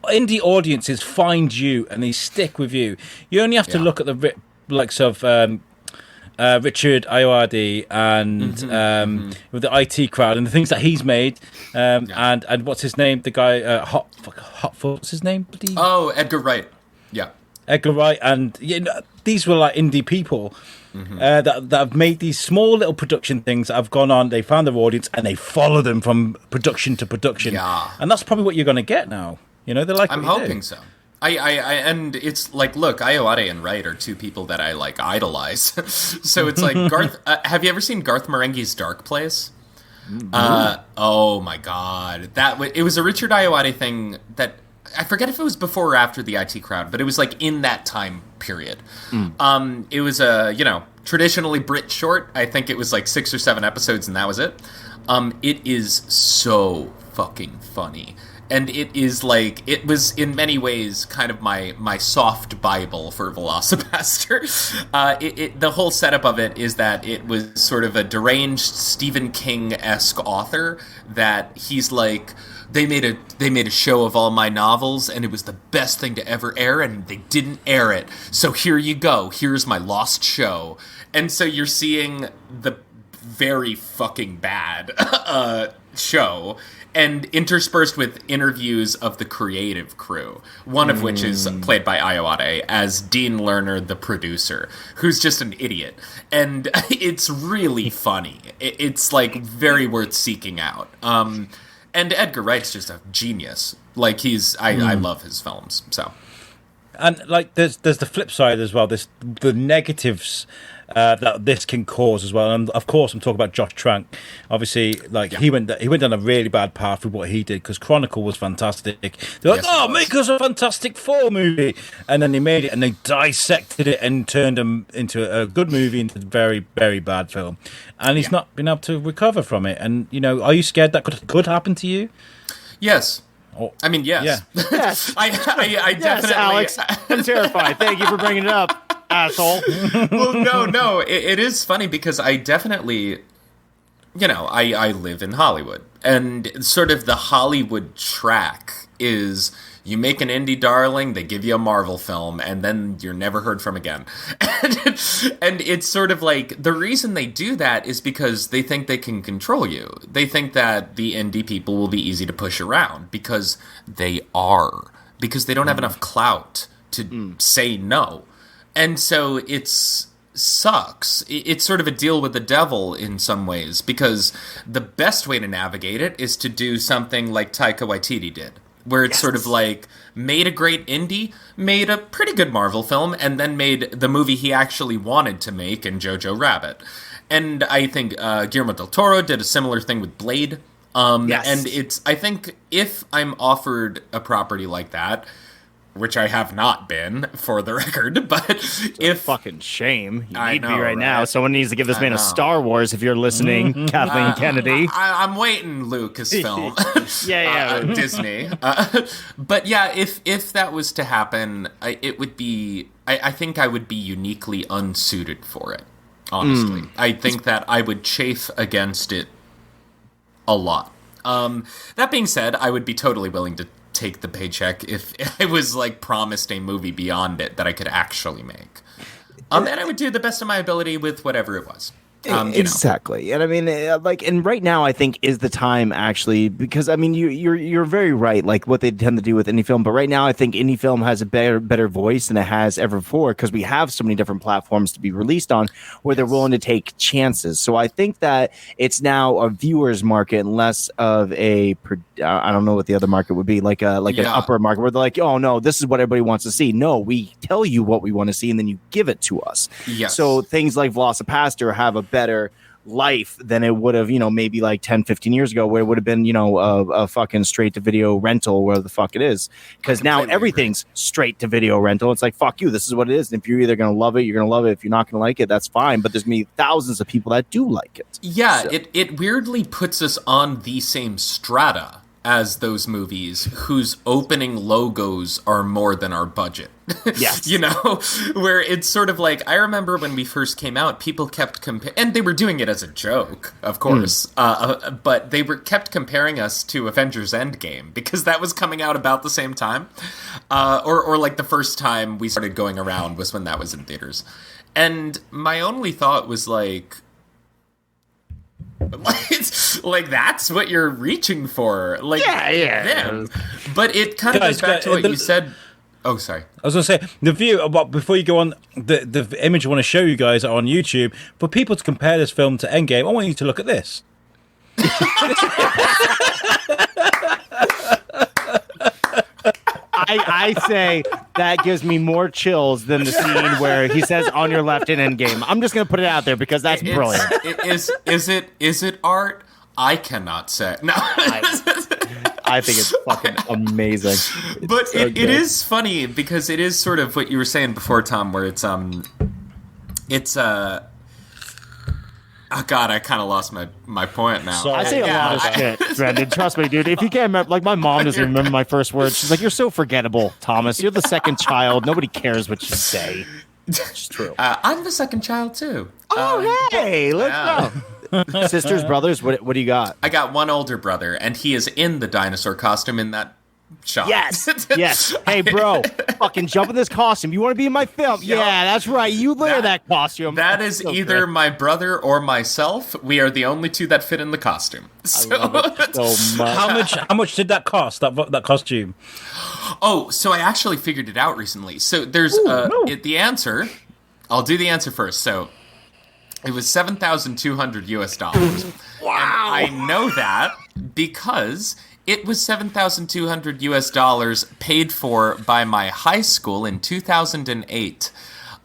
Indie audiences find you and they stick with you. You only have to look at the likes of Richard Ayoade and with the IT crowd and the things that he's made, and what's his name? The guy Hotfoot. What's his name? Oh, Edgar Wright. Yeah, Edgar Wright, and these were like indie people that have made these small little production things that have gone on. They found their audience and they follow them from production to production. Yeah, and that's probably what you're going to get now. You know, they're like. I'm hoping so. I and it's like, look, Ayoade and Wright are two people that I like idolize. So it's like Garth. Have you ever seen Garth Marenghi's Dark Place? Oh my God, it was a Richard Ayoade thing that I forget if it was before or after the IT crowd, but it was like in that time period. It was a traditionally Brit short. I think it was like 6 or 7 episodes, and that was it. It is so fucking funny. And it is like, it was in many ways kind of my soft Bible for Velocipastor. The whole setup of it is that it was sort of a deranged Stephen King-esque author that he's like, they made a show of all my novels and it was the best thing to ever air and they didn't air it. So here you go. Here's my lost show. And so you're seeing the very fucking bad show, and interspersed with interviews of the creative crew, one of which is played by Ayoade as Dean Lerner, the producer, who's just an idiot. And it's really funny. It's like very worth seeking out. And Edgar Wright's just a genius. Like I love his films. So And like, there's the flip side as well. There's the negatives that this can cause as well. And of course, I'm talking about Josh Trank. Obviously, like he went down a really bad path with what he did because Chronicle was fantastic. They're like, "Oh, make us a Fantastic Four movie," and then they made it and they dissected it and turned him into a good movie into a very, very bad film. And he's not been able to recover from it. And are you scared that could happen to you? Yes. Oh, I mean, yes. Yeah. Yes. I Yes, definitely. Alex. I'm terrified. Thank you for bringing it up, asshole. Well, no. It is funny because I definitely, I live in Hollywood, and sort of the Hollywood track is you make an indie darling, they give you a Marvel film, and then you're never heard from again. And it's sort of like, the reason they do that is because they think they can control you. They think that the indie people will be easy to push around, because they are. Because they don't have enough clout to say no. And so it's sucks. It's sort of a deal with the devil in some ways, because the best way to navigate it is to do something like Taika Waititi did, where it's sort of like made a great indie, made a pretty good Marvel film, and then made the movie he actually wanted to make in Jojo Rabbit. And I think Guillermo del Toro did a similar thing with Blade. And I think if I'm offered a property like that, which I have not been, for the record, but if... Fucking shame. You I need to know, be right now. right? Someone needs to give this man a Star Wars if you're listening, Kathleen Kennedy. I'm waiting, Lucasfilm. Yeah. Disney. But yeah, if that was to happen, it would be... I think I would be uniquely unsuited for it, honestly. I think that I would chafe against it a lot. That being said, I would be totally willing to take the paycheck if I was like promised a movie beyond it that I could actually make. And I would do the best of my ability with whatever it was. Exactly. And I mean, and right now I think is the time actually, because I mean, you're very right, like what they tend to do with indie film. But right now I think indie film has a better voice than it has ever before, because we have so many different platforms to be released on where they're willing to take chances. So I think that it's now a viewer's market and less of I don't know what the other market would be, like an upper market where they're like, oh no, this is what everybody wants to see. No, we tell you what we want to see and then you give it to us. Yes. So things like Velocipastor have a better life than it would have, maybe like 10, 15 years ago, where it would have been, a fucking straight to video rental, where the fuck it is. Because now everything's straight to video rental. It's like, fuck you, this is what it is. And if you're either going to love it, you're going to love it. If you're not going to like it, that's fine. But there's going to be thousands of people that do like it. Yeah, so. It weirdly puts us on the same strata as those movies whose opening logos are more than our budget. Yes. Where it's sort of like, I remember when we first came out, people kept comparing, and they were doing it as a joke, of course, but they kept comparing us to Avengers Endgame, because that was coming out about the same time. Or like the first time we started going around was when that was in theaters. And my only thought was like, like that's what you're reaching for, like them. But it kind of goes back to what you said. Oh, sorry. I was going to say, the view, before you go on, the image I want to show you guys are on YouTube. For people to compare this film to Endgame, I want you to look at this. I say that gives me more chills than the scene where he says "on your left" in Endgame. I'm just gonna put it out there because that's brilliant. Is it art? I cannot say. No. I think it's fucking amazing. But it is funny because it is sort of what you were saying before, Tom, where it's oh God, I kind of lost my point now. I say a lot of shit, Brendan. Trust me, dude. If you can't remember, like my mom doesn't remember my first words. She's like, "You're so forgettable, Thomas. You're the second child. Nobody cares what you say." It's true. I'm the second child too. Oh, hey, let's go. Sisters, brothers, what do you got? I got one older brother, and he is in the dinosaur costume in that shot. Yes. Hey, bro, fucking jump in this costume. You want to be in my film? Yeah, that's right. You wear that costume. That is so either my brother or myself. We are the only two that fit in the costume. So, I love it so much. How much did that cost? That costume? Oh, so I actually figured it out recently. So there's the answer. I'll do the answer first. So it was $7,200 US. Wow. And I know that because It was $7,200 paid for by my high school in 2008.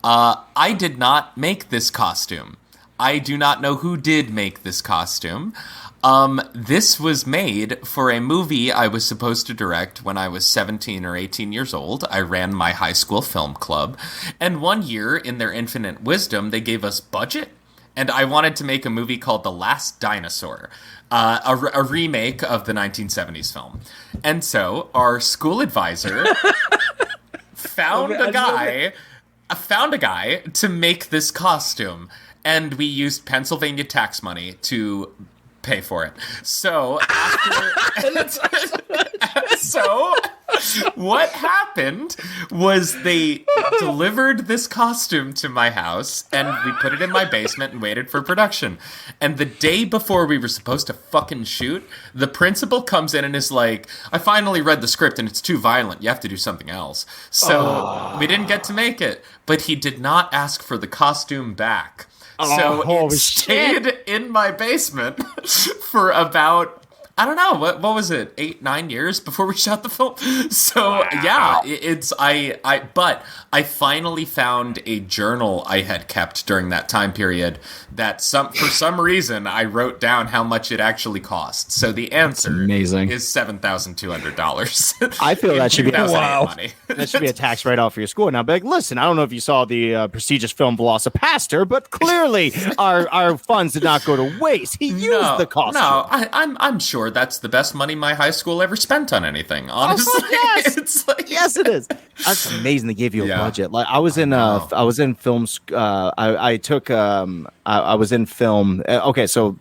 I did not make this costume. I do not know who did make this costume. This was made for a movie I was supposed to direct when I was 17 or 18 years old. I ran my high school film club. And one year, in their infinite wisdom, they gave us budget. And I wanted to make a movie called The Last Dinosaur, a remake of the 1970s film. And so our school advisor found a guy to make this costume. And we used Pennsylvania tax money to pay for it. So what happened was they delivered this costume to my house, and we put it in my basement and waited for production. And the day before we were supposed to fucking shoot, the principal comes in and is like, I finally read the script and it's too violent. You have to do something else. So we didn't get to make it, but he did not ask for the costume back. So it stayed in my basement for about, I don't know, what was it, 8-9 years before we shot the film? So yeah, but I finally found a journal I had kept during that time period that for some reason I wrote down how much it actually cost. So the answer is $7,200. I feel that should be money. That should be a tax write-off for your school. Now, be like, listen, I don't know if you saw the prestigious film Velocipastor, but clearly our funds did not go to waste. He used the costume. No, I'm sure that's the best money my high school ever spent on anything. Honestly, yes, it's like, yes, it is. That's amazing. They gave you a budget. Like I was in films. I was in film. Okay, so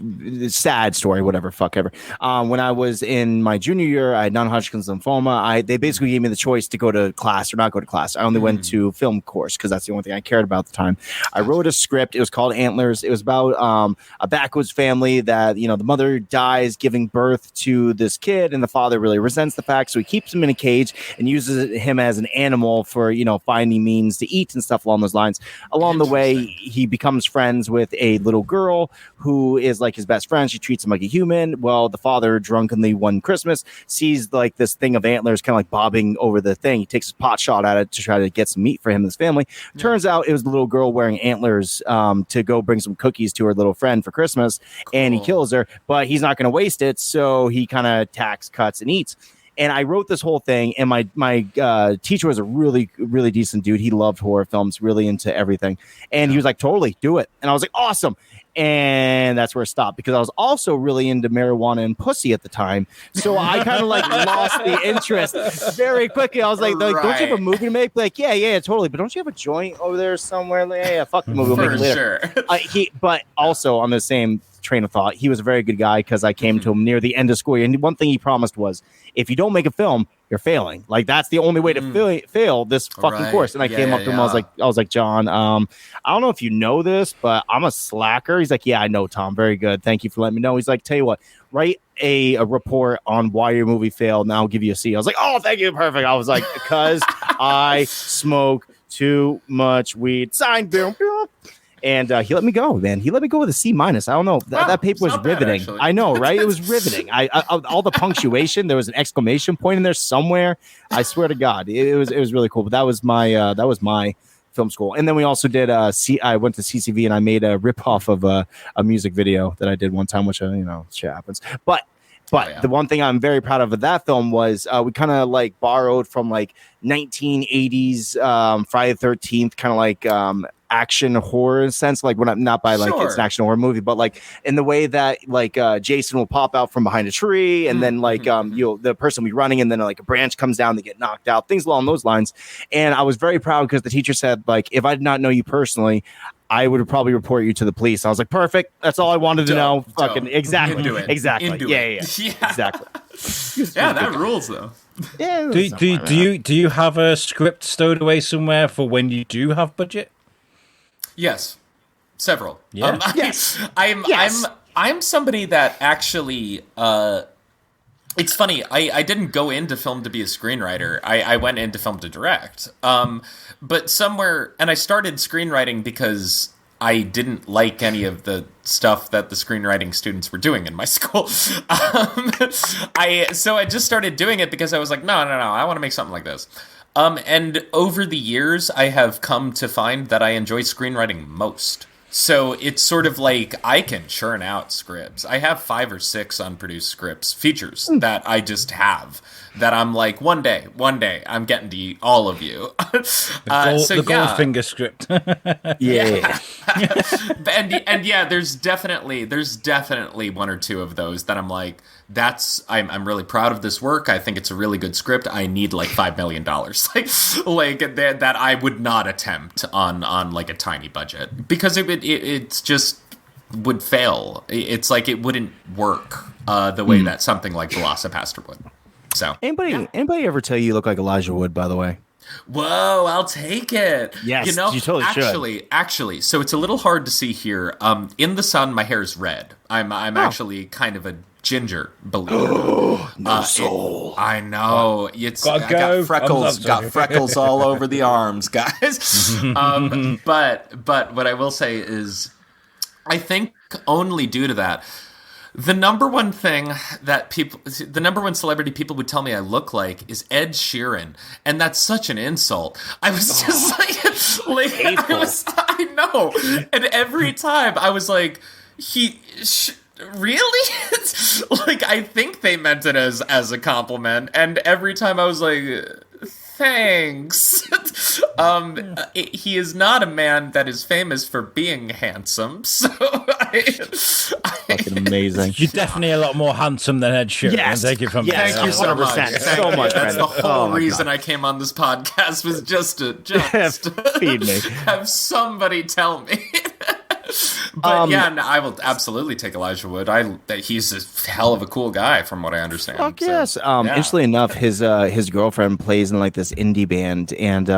sad story, whatever, fuck ever. When I was in my junior year, I had non-Hodgkin's lymphoma. They basically gave me the choice to go to class or not go to class. I only went to film course because that's the only thing I cared about at the time. I wrote a script. It was called Antlers. It was about a backwoods family that, the mother dies giving birth to this kid, and the father really resents the fact, so he keeps him in a cage and uses him as an animal for, finding means to eat and stuff along those lines. Along the way, he becomes friends with a little girl who is like his best friend. She treats him like a human. Well, the father drunkenly one Christmas sees like this thing of antlers kind of like bobbing over the thing. He takes his pot shot at it to try to get some meat for him and his family. Turns out it was the little girl wearing antlers to go bring some cookies to her little friend for Christmas. Cool. And he kills her, but he's not going to waste it. So he kind of attacks, cuts, and eats. And I wrote this whole thing, and my teacher was a really, really decent dude. He loved horror films, really into everything. And he was like, totally, do it. And I was like, awesome. And that's where it stopped, because I was also really into marijuana and pussy at the time. So I kind of like lost the interest very quickly. I was like, don't you have a movie to make? Like, yeah, totally. But don't you have a joint over there somewhere? Like, yeah, fuck the movie. We'll make it later. Sure. But also on the same train of thought, he was a very good guy, because I came to him near the end of school year, and one thing he promised was, if you don't make a film, you're failing. Like, that's the only way to fail this fucking course. And I came up to him. I was like, John, I don't know if you know this, but I'm a slacker. He's like, yeah, I know, Tom. Very good. Thank you for letting me know. He's like, tell you what, write a report on why your movie failed, and I'll give you a C. I was like, oh, thank you. Perfect. I was like, because I smoke too much weed. Signed. Boom. And he let me go, man. He let me go with a C-. I don't know. That paper was riveting. Bad, I know, right? It was riveting. I all the punctuation. There was an exclamation point in there somewhere. I swear to God, it was really cool. But that was my film school. And then we also did I went to CCV, and I made a ripoff of a music video that I did one time, which shit happens. But the one thing I'm very proud of that film was we kind of like borrowed from like 1980s Friday the 13th, kind of like action horror sense, like when I'm not by like it's an action horror movie, but like in the way that like Jason will pop out from behind a tree, and then like the person will be running, and then like a branch comes down, they get knocked out, things along those lines. And I was very proud, because the teacher said, like, if I did not know you personally, I would have probably report you to the police. I was like, perfect. That's all I wanted to know. Fucking exactly. Exactly. Yeah. Exactly. Yeah, that rules though. Yeah. Do you have a script stowed away somewhere for when you do have budget? Yes, several. Yeah. I'm somebody that actually. It's funny. I didn't go into film to be a screenwriter. I went into film to direct. But somewhere, and I started screenwriting because I didn't like any of the stuff that the screenwriting students were doing in my school. So I just started doing it because I was like, no, I want to make something like this. And over the years, I have come to find that I enjoy screenwriting most. So it's sort of like I can churn out scripts. I have 5 or 6 unproduced scripts, features that I just have that I'm like, one day, I'm getting to eat all of you. The Goldfinger script. Yeah. and yeah, there's definitely 1 or 2 of those that I'm like, I'm really proud of this work. I think it's a really good script. I need like $5 million, like that I would not attempt on like a tiny budget because it's just would fail. It's like it wouldn't work the way that something like Velocipastor would. So Anybody ever tell you look like Elijah Wood, by the way? Whoa, I'll take it. Yes, you know, you totally should. Actually, so it's a little hard to see here. In the sun, my hair is red. I'm actually kind of a ginger believer. No soul. I know. It's Gotta I go. got freckles. I'm Got sorry. freckles all over the arms, guys. But what I will say is, I think only due to that. The number one celebrity people would tell me I look like is Ed Sheeran, and that's such an insult. I was just like I know, and every time I was like, really? Like I think they meant it as a compliment, and every time I was like, thanks. He is not a man that is famous for being handsome, so Fucking amazing. You're definitely a lot more handsome than Ed Sheeran. Yes. Take it from me. Thank you so much. 100%. Thank So you. much, That's the Brandon. whole Oh my reason God. I came on this podcast was just to Feed me. have somebody tell me. But no, I will absolutely take Elijah Wood. He's a hell of a cool guy, from what I understand. Fuck So, yes. yeah. Interestingly enough, his girlfriend plays in like this indie band, and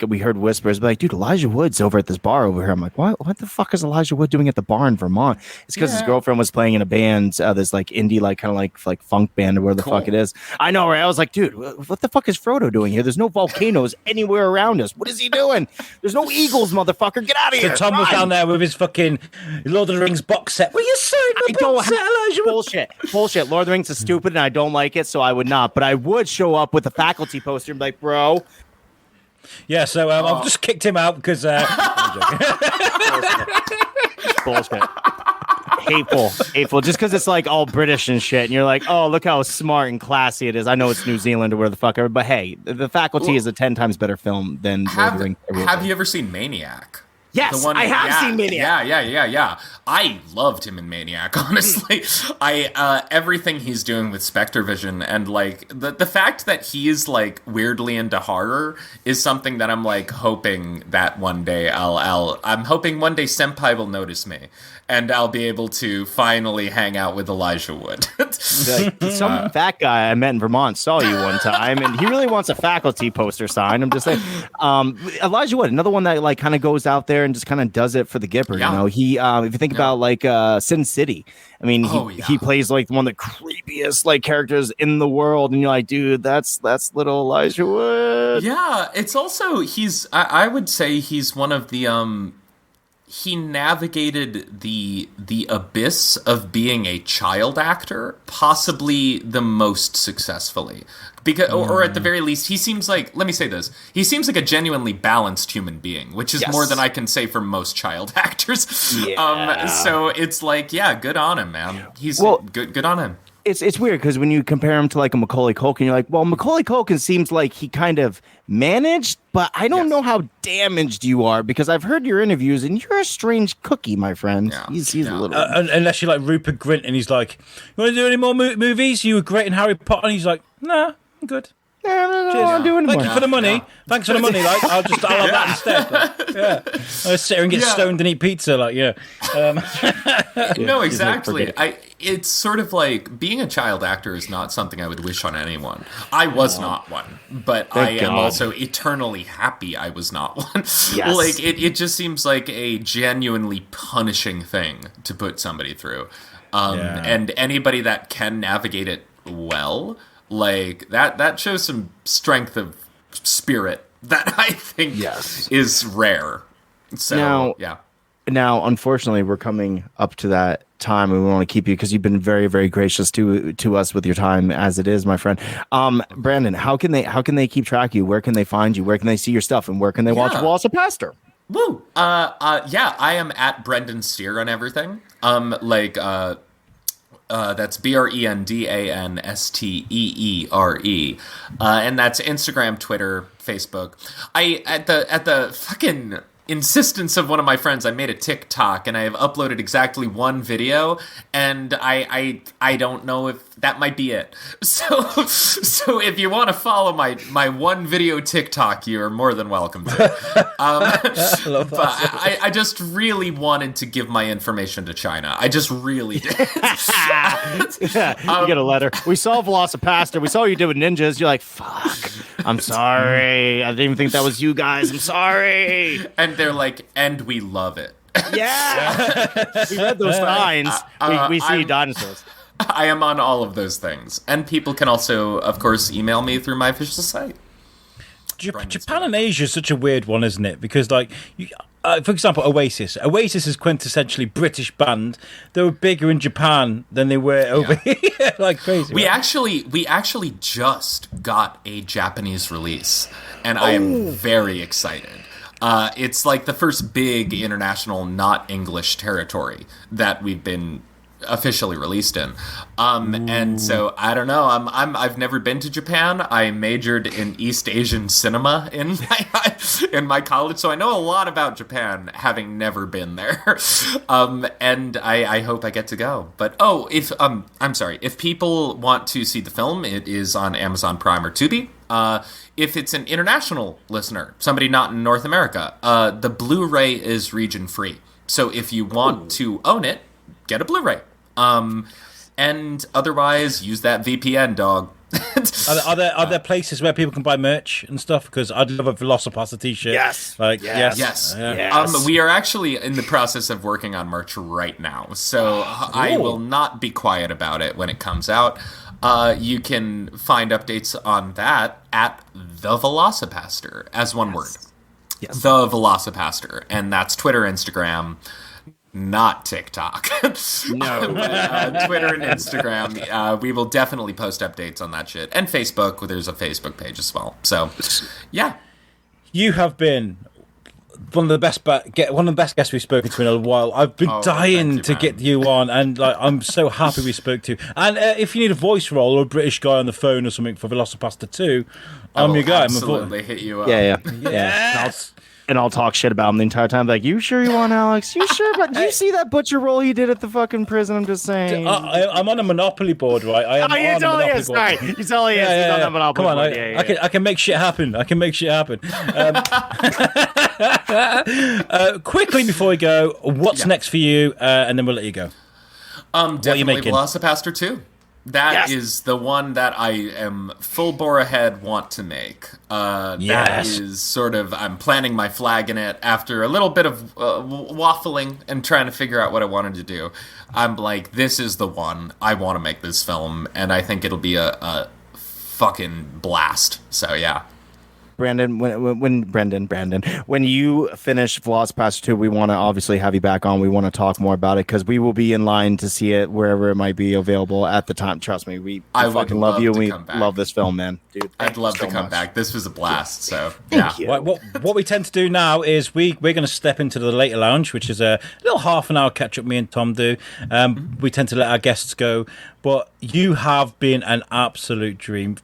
we heard whispers, like, dude, Elijah Wood's over at this bar over here. I'm like, what the fuck is Elijah Wood doing at the bar in Vermont? It's because his girlfriend was playing in a band, this like indie, like kind of like funk band or where the fuck it is. I know, right? I was like, dude, what the fuck is Frodo doing here? There's no volcanoes anywhere around us. What is he doing? There's no eagles, motherfucker. Get out of here. So Tom was down there with his fucking Lord of the Rings box set. Will you sign my box set, Elijah Wood? Bullshit. Lord of the Rings is stupid and I don't like it, so I would not. But I would show up with a faculty poster and be like, bro. Yeah, so I've just kicked him out because... Bullshit. Hateful. Just because it's like all British and shit, and you're like, oh, look how smart and classy it is. I know it's New Zealand or where the fuck ever, but hey, The Faculty is a 10 times better film than Lord of the Rings. Have you ever seen Maniac? Yes, I have seen Maniac. Yeah. I loved him in Maniac, honestly. Everything he's doing with Spectre Vision and like the fact that he's like weirdly into horror is something that I'm like hoping that one day I'm hoping one day Senpai will notice me and I'll be able to finally hang out with Elijah Wood. Some fat guy I met in Vermont saw you one time, and he really wants a faculty poster signed. I'm just saying, Elijah Wood, another one that like kind of goes out there and just kind of does it for the Gipper. Yeah. You know, he if you think about like Sin City, I mean, he plays like one of the creepiest like characters in the world, and you're like, dude, that's little Elijah Wood. Yeah, it's also I would say he's one of the he navigated the abyss of being a child actor possibly the most successfully, because or at the very least he seems like, let me say this, he seems like a genuinely balanced human being, which is more than I can say for most child actors. So it's like, yeah, good on him, man. He's good on him. It's weird because when you compare him to like a Macaulay Culkin, you're like, well, Macaulay Culkin seems like he kind of managed, but I don't know how damaged you are, because I've heard your interviews and you're a strange cookie, my friend. Yeah. He's a little. Unless you're like Rupert Grint and he's like, you want to do any more movies? You were great in Harry Potter. And he's like, nah, I'm good. I don't want to do anymore. Thank you for the money. Yeah. Thanks for the money. Like, I'll have that instead. Like, I'll sit here and get stoned and eat pizza. Like, no, exactly. It's sort of like being a child actor is not something I would wish on anyone. I was not one, but I am also eternally happy I was not one. Yes. Like it just seems like a genuinely punishing thing to put somebody through. And anybody that can navigate it well, like that shows some strength of spirit that I think is rare. So now, yeah. Now, unfortunately, we're coming up to that time, and we want to keep you because you've been very, very gracious to us with your time as it is, my friend. Brandon, how can they keep track of you? Where can they find you? Where can they see your stuff? And where can they watch Velocipastor? Woo! Yeah, I am at Brendan Steere on everything. That's BrendanSteere, and that's Instagram, Twitter, Facebook. At the fucking insistence of one of my friends, I made a TikTok, and I have uploaded exactly one video, and I don't know if that might be it. So if you want to follow my one video TikTok, you're more than welcome to. But I just really wanted to give my information to China. I just really did. You get a letter. We saw Velocipastor. We saw what you did with ninjas. You're like, fuck. I'm sorry. I didn't even think that was you guys. I'm sorry. And they're like, and we love it. Yeah. We read those signs. We see dinosaurs. I am on all of those things. And people can also, of course, email me through my official site. Japan and Asia is such a weird one, isn't it? Because, like, for example, Oasis. Oasis is quintessentially British band. They were bigger in Japan than they were over here, like crazy. We actually just got a Japanese release, and I am very excited. It's like the first big international, not English territory that we've been officially released in. And so I don't know. I've never been to Japan. I majored in East Asian cinema in my college, so I know a lot about Japan, having never been there. And I hope I get to go. But I'm sorry. If people want to see the film, it is on Amazon Prime or Tubi. If it's an international listener, somebody not in North America, the Blu-ray is region free. So if you want to own it, get a Blu-ray. And otherwise, use that VPN, dog. Are there places where people can buy merch and stuff? Because I'd love a Velocipastor t-shirt. Yes. Yes. We are actually in the process of working on merch right now. So I will not be quiet about it when it comes out. You can find updates on that at The Velocipastor, as one word. Yes. The Velocipastor. And that's Twitter, Instagram, not TikTok. No. Twitter and Instagram. We will definitely post updates on that shit. And Facebook, there's a Facebook page as well. So, yeah. You have been one of the best guests we've spoken to in a while. I've been dying to get you on, and I'm so happy we spoke to you. And if you need a voice role or a British guy on the phone or something for Velocipastor 2, I'm your guy. Absolutely hit you up. Yeah. Yes. And I'll talk shit about him the entire time. Like, you sure you want Alex? You sure? But do you see that butcher roll he did at the fucking prison? I'm just saying. I'm on a Monopoly board, right? I am you totally is. Sorry. You totally is. He's on that Monopoly board. Come on, I can make shit happen. Quickly before we go, what's next for you? And then we'll let you go. Definitely Velocipastor 2. That is the one that I am full bore ahead want to make. That is sort of, I'm planting my flag in it after a little bit of waffling and trying to figure out what I wanted to do. I'm like, this is the one. I want to make this film, and I think it'll be a fucking blast. So, yeah. Brandon, when you finish Velocipastor 2, we want to obviously have you back on. We want to talk more about it because we will be in line to see it wherever it might be available at the time. Trust me, we fucking love you. And we love this film, man. Dude, I'd love to come back. This was a blast. So thank you. What we tend to do now is we're going to step into the later lounge, which is a little half an hour catch up me and Tom do. We tend to let our guests go, but you have been an absolute dream.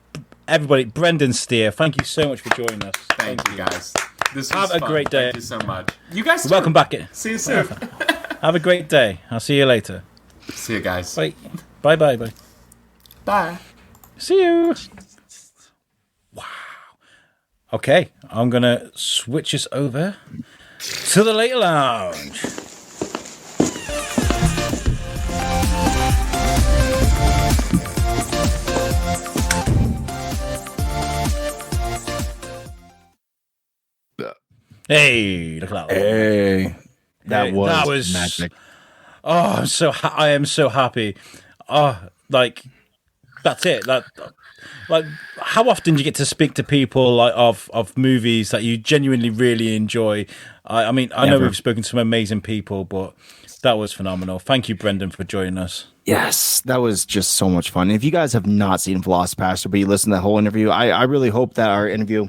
Everybody, Brendan Steere, thank you so much for joining us. Thank you, guys. This was Have a fun. great day. Thank you so much. You guys too. Welcome back. See you soon. Have a great day. I'll see you later. See you guys. Bye. Bye. Bye. See you. Wow. Okay, I'm going to switch us over to the later lounge. Hey, look at that. Hey, that was magic. Oh, I am so happy. Oh, like, that's it. like, how often do you get to speak to people like of movies that you genuinely really enjoy? I mean, I know we've spoken to some amazing people, but that was phenomenal. Thank you, Brendan, for joining us. Yes, that was just so much fun. If you guys have not seen Velocipastor, but you listen to the whole interview, I really hope that our interview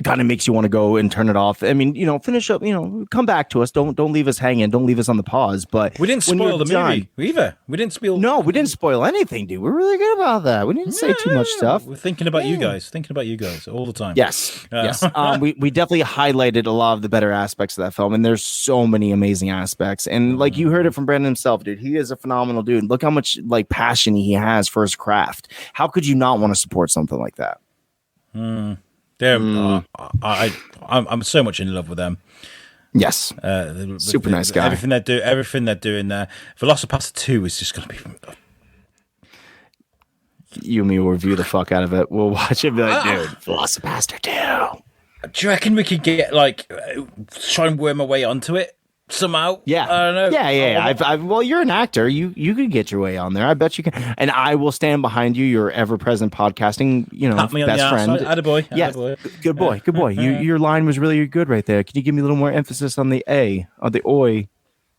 kind of makes you want to go and turn it off. I mean, finish up, come back to us. Don't leave us hanging. Don't leave us on the pause. But we didn't spoil the movie either. We didn't spoil. No, we didn't spoil anything, dude. We're really good about that. We didn't say too much stuff. We're thinking about you guys. Thinking about you guys all the time. Yes. Yes. We definitely highlighted a lot of the better aspects of that film, and there's so many amazing aspects. And like you heard it from Brendan himself, dude. He is a phenomenal dude. Look how much like passion he has for his craft. How could you not want to support something like that? I'm so much in love with them. Yes, super nice guy. Everything they're doing there. Velocipastor 2 is just going to be. You and me will review the fuck out of it. We'll watch it and be like, dude, Velocipastor 2. Do you reckon we could get try and worm our way onto it somehow? Yeah, I don't know. Yeah. Well, you're an actor. You could get your way on there. I bet you can. And I will stand behind you. Your ever-present podcasting, best friend. Attaboy. Yes, good boy. Good boy. Your line was really good right there. Can you give me a little more emphasis on the A, on the oi?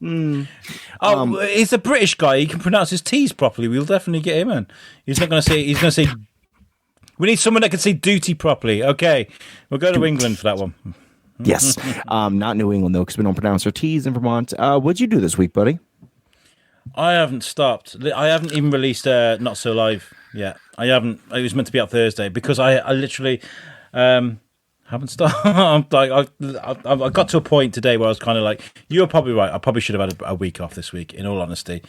He's a British guy. He can pronounce his T's properly. We'll definitely get him in. He's not going to say. He's going to say. We need someone that can say duty properly. Okay, we'll go to England for that one. Yes. Not New England, though, because we don't pronounce our T's in Vermont. What'd you do this week, buddy? I haven't stopped. I haven't even released Not So Live yet. I haven't. It was meant to be out Thursday because I literally haven't stopped. I got to a point today where I was kind of like, you're probably right. I probably should have had a week off this week, in all honesty.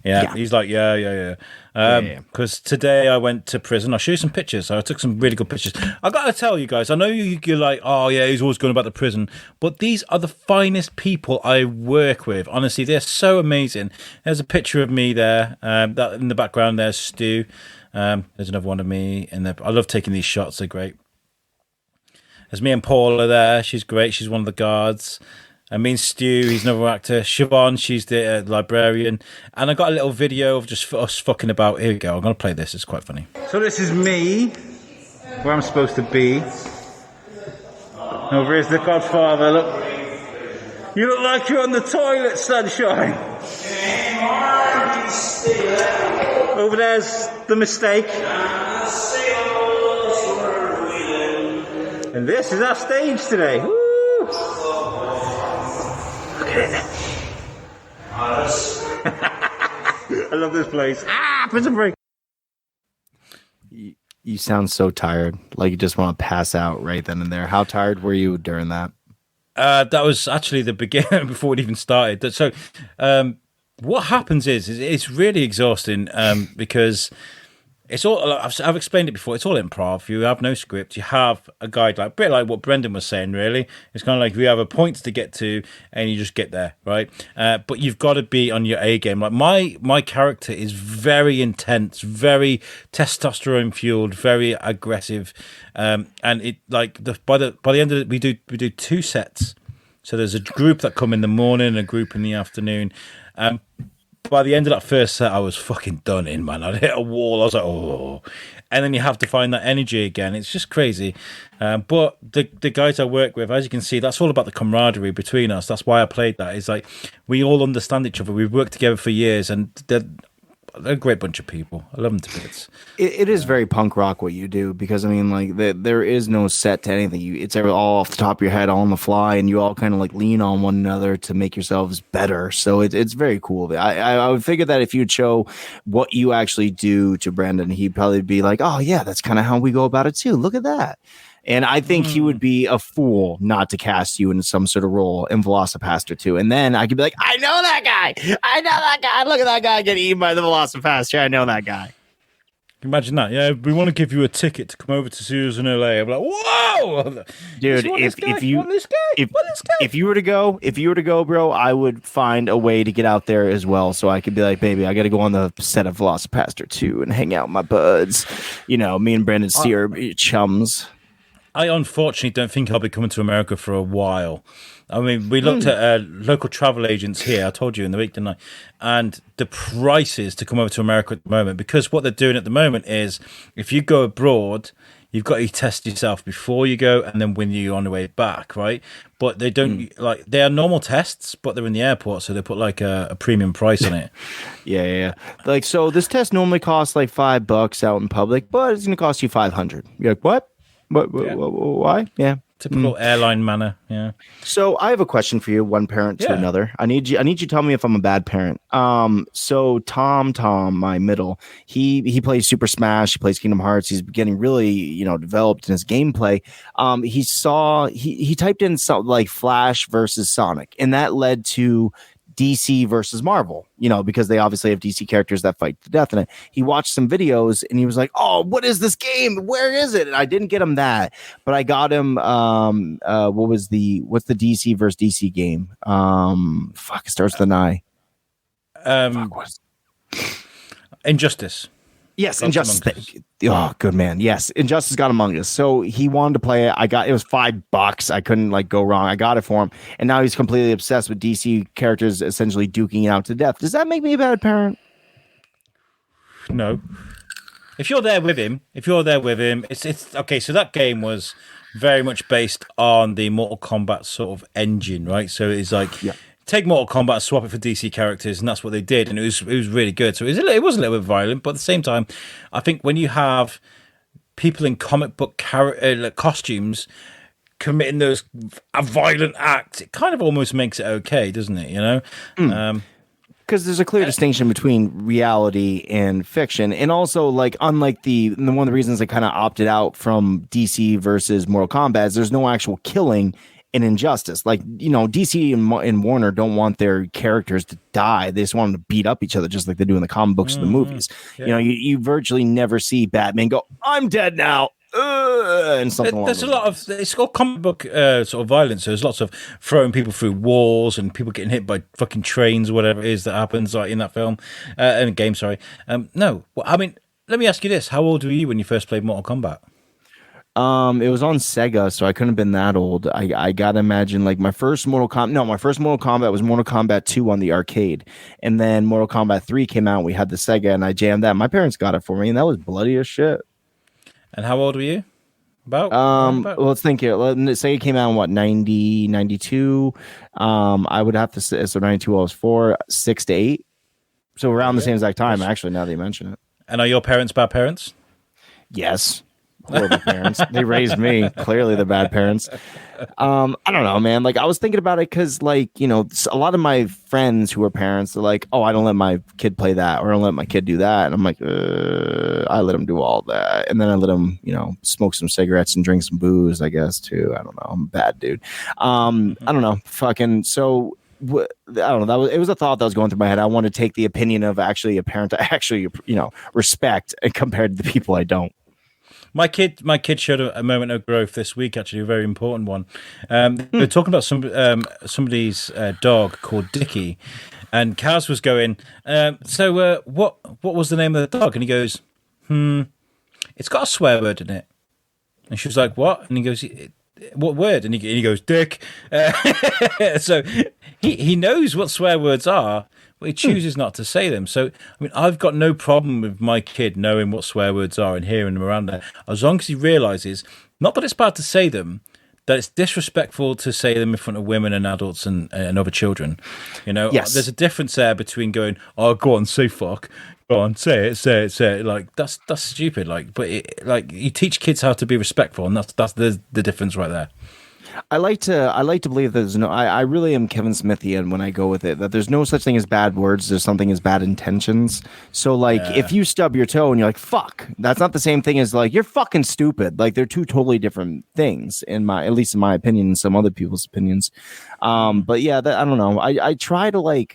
Yeah. He's like, yeah. Because today I went to prison. I'll show you some pictures. So I took some really good pictures. I got to tell you guys, I know you're like, oh yeah, he's always going about the prison. But these are the finest people I work with. Honestly, they're so amazing. There's a picture of me there. That in the background, there's Stu. There's another one of me. And I love taking these shots. They're great. There's me and Paula there. She's great. She's one of the guards. And me and Stu, he's another actor. Siobhan, she's the librarian. And I got a little video of just us fucking about. Here we go. I'm going to play this. It's quite funny. So this is me, where I'm supposed to be. Over here's the Godfather. Look. You look like you're on the toilet, sunshine. Over there's the mistake. And this is our stage today. Woo! Look at it. I love this place. Prison break. You sound so tired. Like you just want to pass out right then and there. How tired were you during that? That was actually the beginning before it even started. So what happens is it's really exhausting because it's all, I've explained it before, it's all improv. You have no script. You have a guide, like a bit like what Brendan was saying, really. It's kind of like we have a point to get to and you just get there, right? But you've got to be on your A game. Like my character is very intense, very testosterone fueled, very aggressive. And it like by the end of it, we do 2 sets. So there's a group that come in the morning and a group in the afternoon. By the end of that first set, I was fucking done in, man. I'd hit a wall. I was like, oh. And then you have to find that energy again. It's just crazy. But the guys I work with, as you can see, that's all about the camaraderie between us. That's why I played that. It's like we all understand each other. We've worked together for years, and they're a great bunch of people. I love them to bits. It is very punk rock what you do, because I mean, like there is no set to anything. It's all off the top of your head, all on the fly, and you all kind of like lean on one another to make yourselves better. So it's very cool. I would figure that if you'd show what you actually do to Brandon, he'd probably be like, oh yeah, that's kind of how we go about it too. Look at that. And I think he would be a fool not to cast you in some sort of role in Velocipastor 2. And then I could be like, I know that guy. I know that guy. Look at that guy getting eaten by the Velocipastor. I know that guy. Imagine that. Yeah, we want to give you a ticket to come over to see us in LA. I'm like, whoa, dude! If you were to go, bro, I would find a way to get out there as well, so I could be like, baby, I got to go on the set of Velocipastor 2 and hang out with my buds. You know, me and Brandon Steere chums. I unfortunately don't think I'll be coming to America for a while. I mean, we looked at local travel agents here. I told you in the week, didn't I? And the prices to come over to America at the moment, because what they're doing at the moment is, if you go abroad, you've got to test yourself before you go, and then when you're on the way back, right? But they don't like they are normal tests, but they're in the airport, so they put like a premium price on it. Yeah. Like, so this test normally costs like $5 out in public, but it's going to cost you 500. You're like, what? Why? Yeah. Typical airline manner. Yeah. So I have a question for you, one parent to another. I need you to tell me if I'm a bad parent. So Tom, my middle, he plays Super Smash, he plays Kingdom Hearts, he's getting really, developed in his gameplay. He typed in something like Flash versus Sonic, and that led to DC versus Marvel, because they obviously have DC characters that fight to death in it. He watched some videos and he was like, "Oh, what is this game? Where is it?" And I didn't get him that, but I got him. What's the DC versus DC game? It starts with an I. Injustice. Yes, Injustice. Oh, good man. Yes, Injustice got Among Us. So he wanted to play it. It was $5. I couldn't go wrong. I got it for him, and now he's completely obsessed with DC characters essentially duking it out to death. Does that make me a bad parent? No. If you're there with him, it's okay. So that game was very much based on the Mortal Kombat sort of engine, right? So it's like. Yeah. Take Mortal Kombat and swap it for DC characters, and that's what they did, and it was really good. So it was a little bit violent, but at the same time, I think when you have people in comic book costumes committing a violent act, it kind of almost makes it okay, doesn't it? Because there's a clear distinction between reality and fiction, and also unlike one of the reasons I kind of opted out from DC versus Mortal Kombat is there's no actual killing. An Injustice, DC and Warner don't want their characters to die. They just want them to beat up each other, just like they do in the comic books and the movies. Yeah. You virtually never see Batman go, "I'm dead now," and something. There's a lot of it's called comic book sort of violence. So there's lots of throwing people through walls and people getting hit by fucking trains or whatever it is that happens in that film and game. Sorry, no. I mean, let me ask you this: how old were you when you first played Mortal Kombat? It was on Sega, so I couldn't have been that old. I gotta imagine my first Mortal Kombat was Mortal Kombat 2 on the arcade, and then Mortal Kombat 3 came out. We had the Sega, and I jammed that. My parents got it for me, and that was bloody as shit. And how old were you? About? Well, let's think here. Let's say it came out in 90, 92. I would have to say, so 92 I was 4, 6 to 8. So around the same exact time, actually, now that you mention it. And are your parents bad parents? Yes. Horrible parents. They raised me. Clearly, they're bad parents. I don't know, man. I was thinking about it because, a lot of my friends who are parents are like, "Oh, I don't let my kid play that, or I don't let my kid do that." And I'm like, I let him do all that, and then I let him, smoke some cigarettes and drink some booze, I guess too. I don't know. I'm a bad dude. I don't know. Fucking so. I don't know. It was a thought that was going through my head. I want to take the opinion of actually a parent I actually, respect, compared to the people I don't. My kid showed a moment of growth this week. Actually, a very important one. They're talking about somebody's dog called Dickie, and Kaz was going. So what was the name of the dog? And he goes, it's got a swear word in it. And she was like, what? And he goes, what word? And he goes, Dick. So he knows what swear words are. But he chooses not to say them. So, I mean, I've got no problem with my kid knowing what swear words are and hearing them around there, as long as he realizes, not that it's bad to say them, that it's disrespectful to say them in front of women and adults and other children. Yes. There's a difference there between going, "Oh, go on, say fuck." Go on, say it. That's stupid. But you teach kids how to be respectful, and that's the difference right there. I like to believe there's no. I really am Kevin Smithian when I go with it. That there's no such thing as bad words. There's something as bad intentions. So if you stub your toe and you're like "fuck," that's not the same thing as you're fucking stupid. They're two totally different things at least in my opinion, and some other people's opinions. But yeah, I don't know. I try to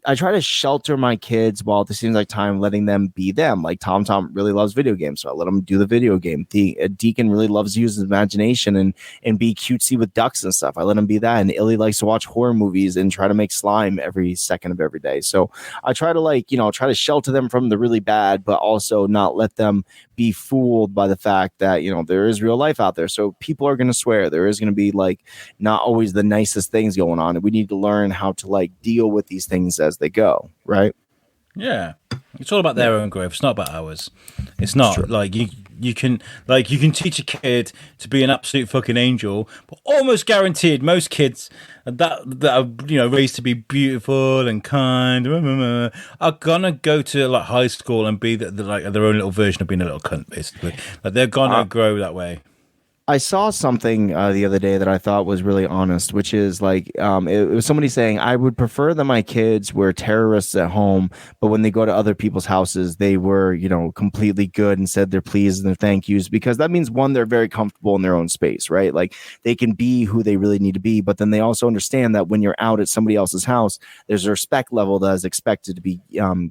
I try to shelter my kids while at the same time letting them be them. Like Tom really loves video games, so I let him do the video game. Deacon really loves to use his imagination and be cutesy with ducks and stuff. I let him be that. And Illy likes to watch horror movies and try to make slime every second of every day. So I try to try to shelter them from the really bad, but also not let them be fooled by the fact that, there is real life out there. So people are going to swear. There is going to be not always the nicest things going on. And we need to learn how to deal with these things as they go. Right. Yeah. It's all about their own growth. It's not about ours. It's not you can teach a kid to be an absolute fucking angel, but almost guaranteed most kids that are raised to be beautiful and kind are gonna go to high school and be their own little version of being a little cunt, basically. They're gonna grow that way. I saw something the other day that I thought was really honest, which is it was somebody saying, I would prefer that my kids were terrorists at home, but when they go to other people's houses, they were, completely good and said their please and their thank yous, because that means, one, they're very comfortable in their own space, right? They can be who they really need to be, but then they also understand that when you're out at somebody else's house, there's a respect level that is expected to be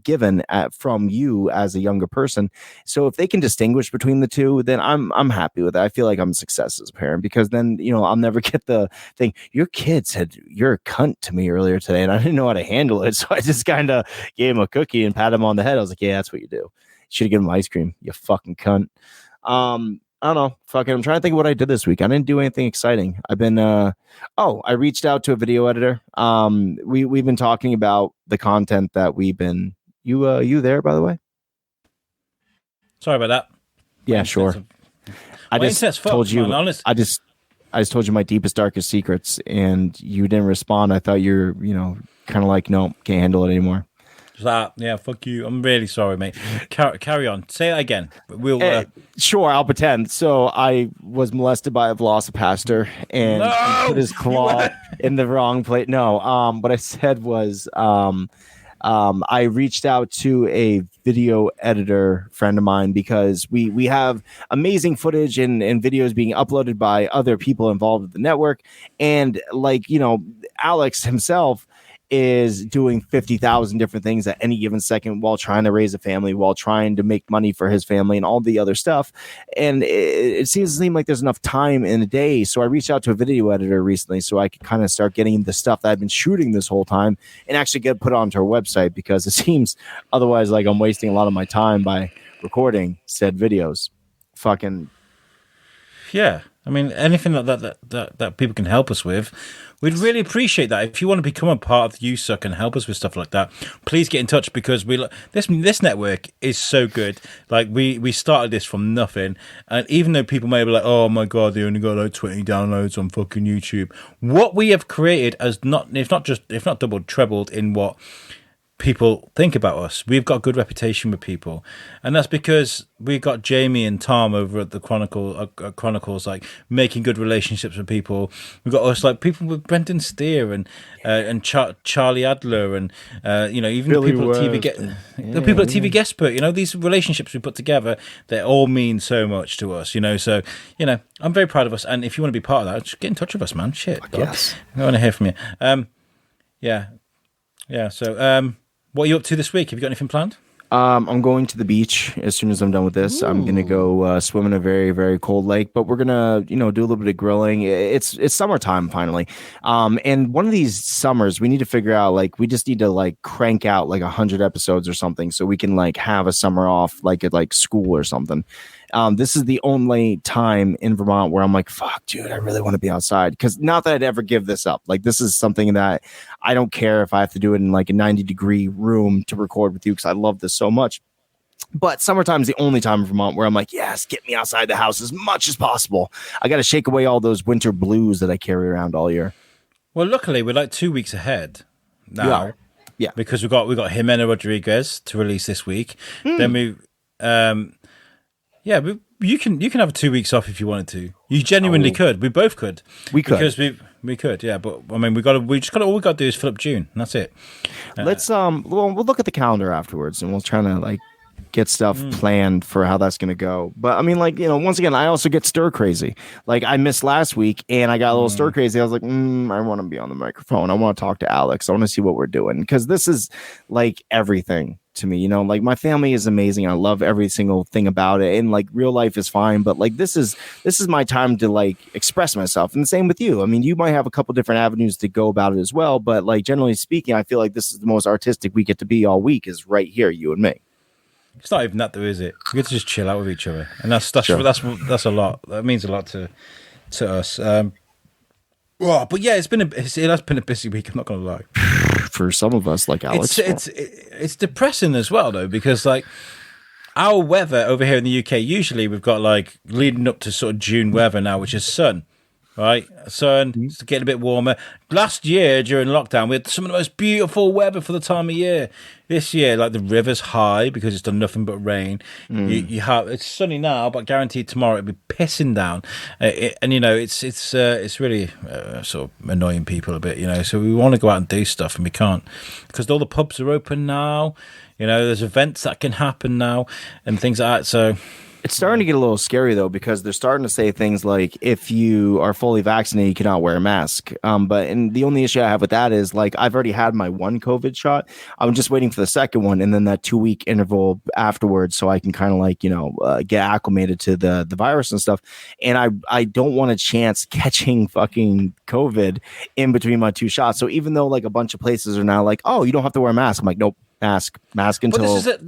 given from you as a younger person. So if they can distinguish between the two, then I'm happy with it. I feel like I'm success as a parent, because then I'll never get the thing, your kid said you're a cunt to me earlier today and I didn't know how to handle it, so I just kind of gave him a cookie and pat him on the head. I was like, yeah, that's what you do. Should have given him ice cream, you fucking cunt. I don't know, fucking, I'm trying to think of what I did this week. I didn't do anything exciting. I've been I reached out to a video editor. We've been talking about the content that we've been you there, by the way? Sorry about that. Yeah, sure. I just told you. I just told you my deepest, darkest secrets, and you didn't respond. I thought you're, kind of like, no, can't handle it anymore. Yeah, fuck you. I'm really sorry, mate. Carry on. Say that again. We'll. Sure, I'll pretend. So I was molested by a Velocipastor, and he put his claw in the wrong place. No, what I said was, I reached out to a video editor friend of mine because we have amazing footage and videos being uploaded by other people involved with the network. And Alex himself is doing 50,000 different things at any given second while trying to raise a family, while trying to make money for his family and all the other stuff. And it seems like there's enough time in a day. So I reached out to a video editor recently so I could kind of start getting the stuff that I've been shooting this whole time and actually get put onto our website, because it seems otherwise like I'm wasting a lot of my time by recording said videos. Fucking. Yeah. I mean, anything that people can help us with, we'd really appreciate that. If you want to become a part of the USUK and help us with stuff like that, please get in touch, because this network is so good. We started this from nothing, and even though people may be like, oh my god, they only got 20 downloads on fucking YouTube, what we have created has not doubled, trebled in what people think about us. We've got a good reputation with people, and that's because we've got Jamie and Tom over at the Chronicles, making good relationships with people. We've got us people with Brendan Steere and Charlie Adler and even Billy the people at TV Guestbook. These relationships we put together, they all mean so much to us. So I'm very proud of us, and if you want to be part of that, just get in touch with us, man. Shit, yes, I want to hear from you. Yeah. So what are you up to this week? Have you got anything planned? I'm going to the beach as soon as I'm done with this. Ooh. I'm going to go swim in a very, very cold lake, but we're going to, do a little bit of grilling. It's summertime finally. And one of these summers we need to figure out, we just need to crank out 100 episodes or something so we can have a summer off at school or something. This is the only time in Vermont where I'm like, fuck, dude, I really want to be outside. Because not that I'd ever give this up. This is something that I don't care if I have to do it in a 90-degree room to record with you, because I love this so much. But summertime is the only time in Vermont where I'm like, yes, get me outside the house as much as possible. I got to shake away all those winter blues that I carry around all year. Well, luckily, we're 2 weeks ahead now. Yeah. Because we've got Jimena Rodriguez to release this week. Then we... but you can have 2 weeks off if you wanted to. You genuinely could. We both could. We could. Because we could, yeah. But I mean, all we got to do is fill up June. And that's it. Let's we'll look at the calendar afterwards, and we'll try to get stuff planned for how that's going to go. But I mean, like, once again, I also get stir crazy. Like I missed last week and I got a little stir crazy. I was like, I want to be on the microphone. I want to talk to Alex. I want to see what we're doing. Because this is like everything to me, like my family is amazing. I love every single thing about it. And like real life is fine. But like, this is my time to like express myself. And the same with you. I mean, you might have a couple different avenues to go about it as well. But like, generally speaking, I feel like this is the most artistic we get to be all week is right here, you and me. It's not even that, though, is it? We get to just chill out with each other, and that's a lot. That means a lot to us. But yeah, it has been a busy week. I'm not going to lie. For some of us, like Alex, it's depressing as well, though, because like our weather over here in the UK, usually we've got like leading up to sort of June weather now, which is sun. Right, sun, it's getting a bit warmer. Last year during lockdown, we had some of the most beautiful weather for the time of year. This year, like the river's high because it's done nothing but rain. You have it's sunny now, but guaranteed tomorrow it'll be pissing down. It's really sort of annoying people a bit, So we want to go out and do stuff and we can't because all the pubs are open now. There's events that can happen now and things like that. So. It's starting to get a little scary, though, because they're starting to say things like, if you are fully vaccinated, you cannot wear a mask. And the only issue I have with that is, like, I've already had my one COVID shot. I'm just waiting for the second one and then that 2-week interval afterwards so I can kind of, like, get acclimated to the virus and stuff. And I don't want a chance catching fucking COVID in between my 2 shots. So even though, like, a bunch of places are now like, oh, you don't have to wear a mask. I'm like, nope. Mask until. So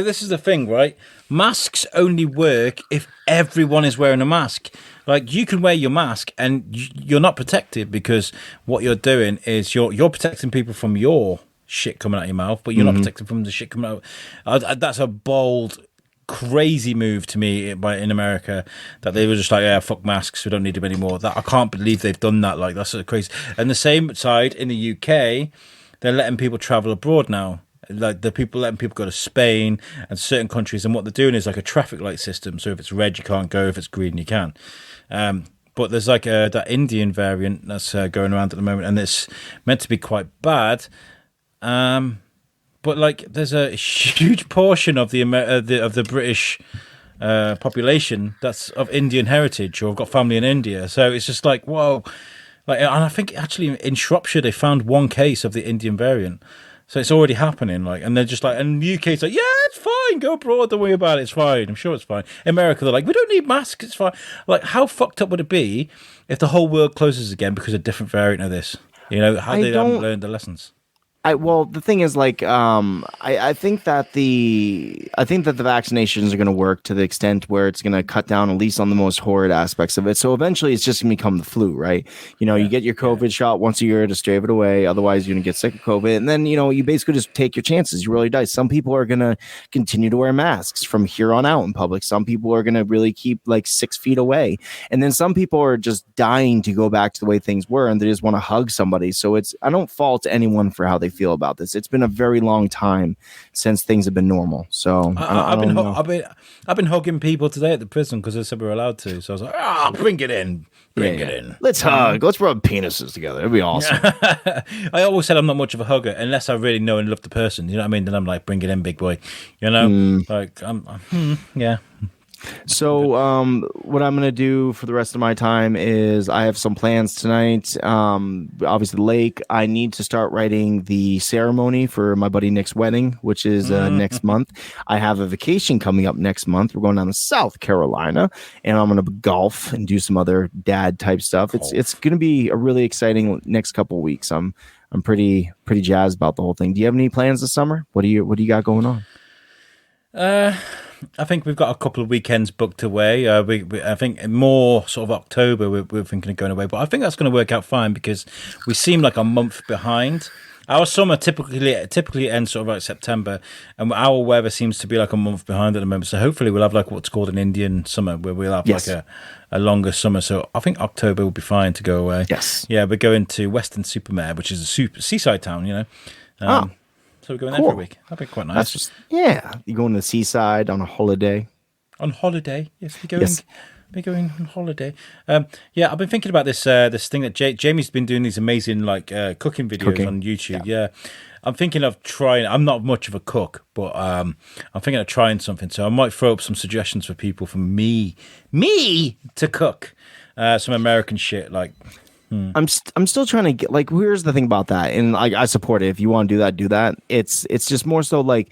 this is the thing, right? Masks only work if everyone is wearing a mask. Like you can wear your mask and you're not protected because what you're doing is you're protecting people from your shit coming out your mouth, but you're not protected from the shit coming out. That's a bold, crazy move to me in America that they were just like, yeah, fuck masks, we don't need them anymore. That I can't believe they've done that. Like that's so crazy. And the same side in the UK. They're letting people travel abroad now. Like the people letting people go to Spain and certain countries. And what they're doing is like a traffic light system. So if it's red, you can't go. If it's green, you can. But there's like that Indian variant that's going around at the moment, and it's meant to be quite bad. But like there's a huge portion of the British population that's of Indian heritage or have got family in India. So it's just like, whoa. Like, and I think actually in Shropshire they found 1 case of the Indian variant, so it's already happening. Like, and they're just like, and the UK's like, yeah, it's fine, go abroad, don't worry about it, it's fine. I'm sure it's fine. America, they're like, we don't need masks, it's fine. Like, how fucked up would it be if the whole world closes again because of a different variant of this? How they haven't learned the lessons. Well, the thing is, like, I think that the vaccinations are going to work to the extent where it's going to cut down at least on the most horrid aspects of it. So eventually, it's just going to become the flu, right? You get your COVID shot once a year to stave it away. Otherwise, you're going to get sick of COVID, and then you basically just take your chances. You roll your dice. Some people are going to continue to wear masks from here on out in public. Some people are going to really keep like 6 feet away, and then some people are just dying to go back to the way things were, and they just want to hug somebody. So I don't fault anyone for how they feel about this. It's been a very long time since things have been normal. So I've been hugging people today at the prison because they said we were allowed to. So I was like, bring it in. Let's hug. Let's rub penises together. It'd be awesome. I always said I'm not much of a hugger unless I really know and love the person. You know what I mean? Then I'm like, bring it in, big boy. Like yeah. So what I'm going to do for the rest of my time is I have some plans tonight. Obviously, the lake. I need to start writing the ceremony for my buddy Nick's wedding, which is next month. I have a vacation coming up next month. We're going down to South Carolina, and I'm going to golf and do some other dad type stuff. It's going to be a really exciting next couple of weeks. I'm pretty jazzed about the whole thing. Do you have any plans this summer? What do you got going on? I think we've got a couple of weekends booked away. I think more sort of October we're thinking of going away, but I think that's going to work out fine because we seem like a month behind. Our summer typically ends sort of like September, and our weather seems to be like a month behind at the moment. So hopefully we'll have like what's called an Indian summer, where we'll have like a longer summer. So I think October will be fine to go away. Yes. Yeah, we're going to Weston-super-Mare, which is a seaside town. So we're going there for a week. That'd be quite nice. You're going to the seaside on a holiday. On holiday, yes. We're going Maybe going on holiday. Yeah, I've been thinking about this this thing that Jamie's been doing, these amazing like cooking videos on YouTube. Yeah. I'm thinking of trying. I'm not much of a cook, but I'm thinking of trying something. So I might throw up some suggestions for people for me to cook some American shit. Like, I'm still trying to get, like, here's the thing about that, and I support it. If you want to do that, do that. It's just more so like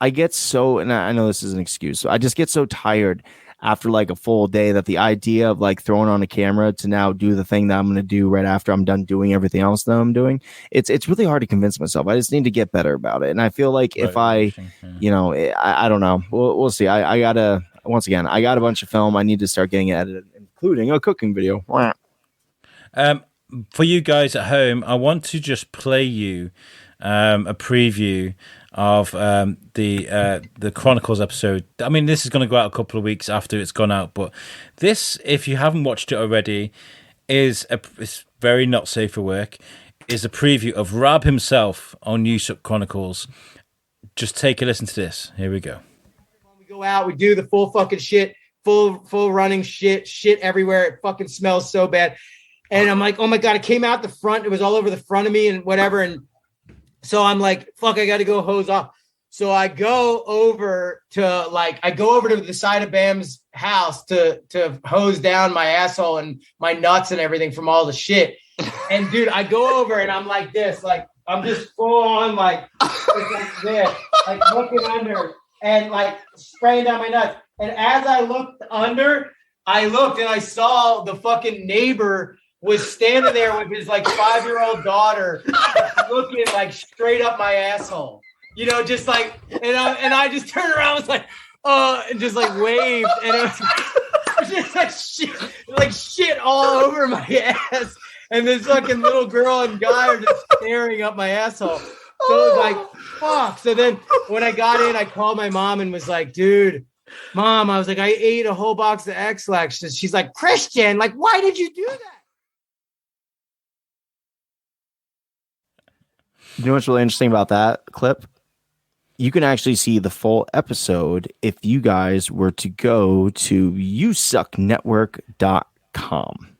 I get so, and I know this is an excuse, so I just get so tired after like a full day that the idea of like throwing on a camera to now do the thing that I'm going to do right after I'm done doing everything else that I'm doing, it's really hard to convince myself. I just need to get better about it. And I feel like if I don't know, we'll see. I got a bunch of film. I need to start getting edited, including a cooking video. For you guys at home, I want to just play you a preview of the Chronicles episode. I mean, this is going to go out a couple of weeks after it's gone out, but this, if you haven't watched it already, it's very not safe for work. Is a preview of Rab himself on USUK Chronicles. Just take a listen to this. Here we go. We go out, we do the full fucking shit, full running shit everywhere. It fucking smells so bad. And I'm like, oh my God, it came out the front. It was all over the front of me and whatever. And so I'm like, fuck, I got to go hose off. So I go over to the side of Bam's house to hose down my asshole and my nuts and everything from all the shit. And dude, I go over and I'm like this, like I'm just full on like this, like looking under and like spraying down my nuts. And as I looked under, I looked and I saw the fucking neighbor was standing there with his like 5-year-old daughter looking like straight up my asshole, you know, just like, and I just turned around, was like, and just like waved, and it was just like shit all over my ass, and this fucking little girl and guy are just staring up my asshole. So it was like, fuck. So then when I got in, I called my mom and was like, dude, Mom, I was like, I ate a whole box of X-Lax. She's like, Christian, like, why did you do that? You know what's really interesting about that clip? You can actually see the full episode if you guys were to go to usuknetwork.com.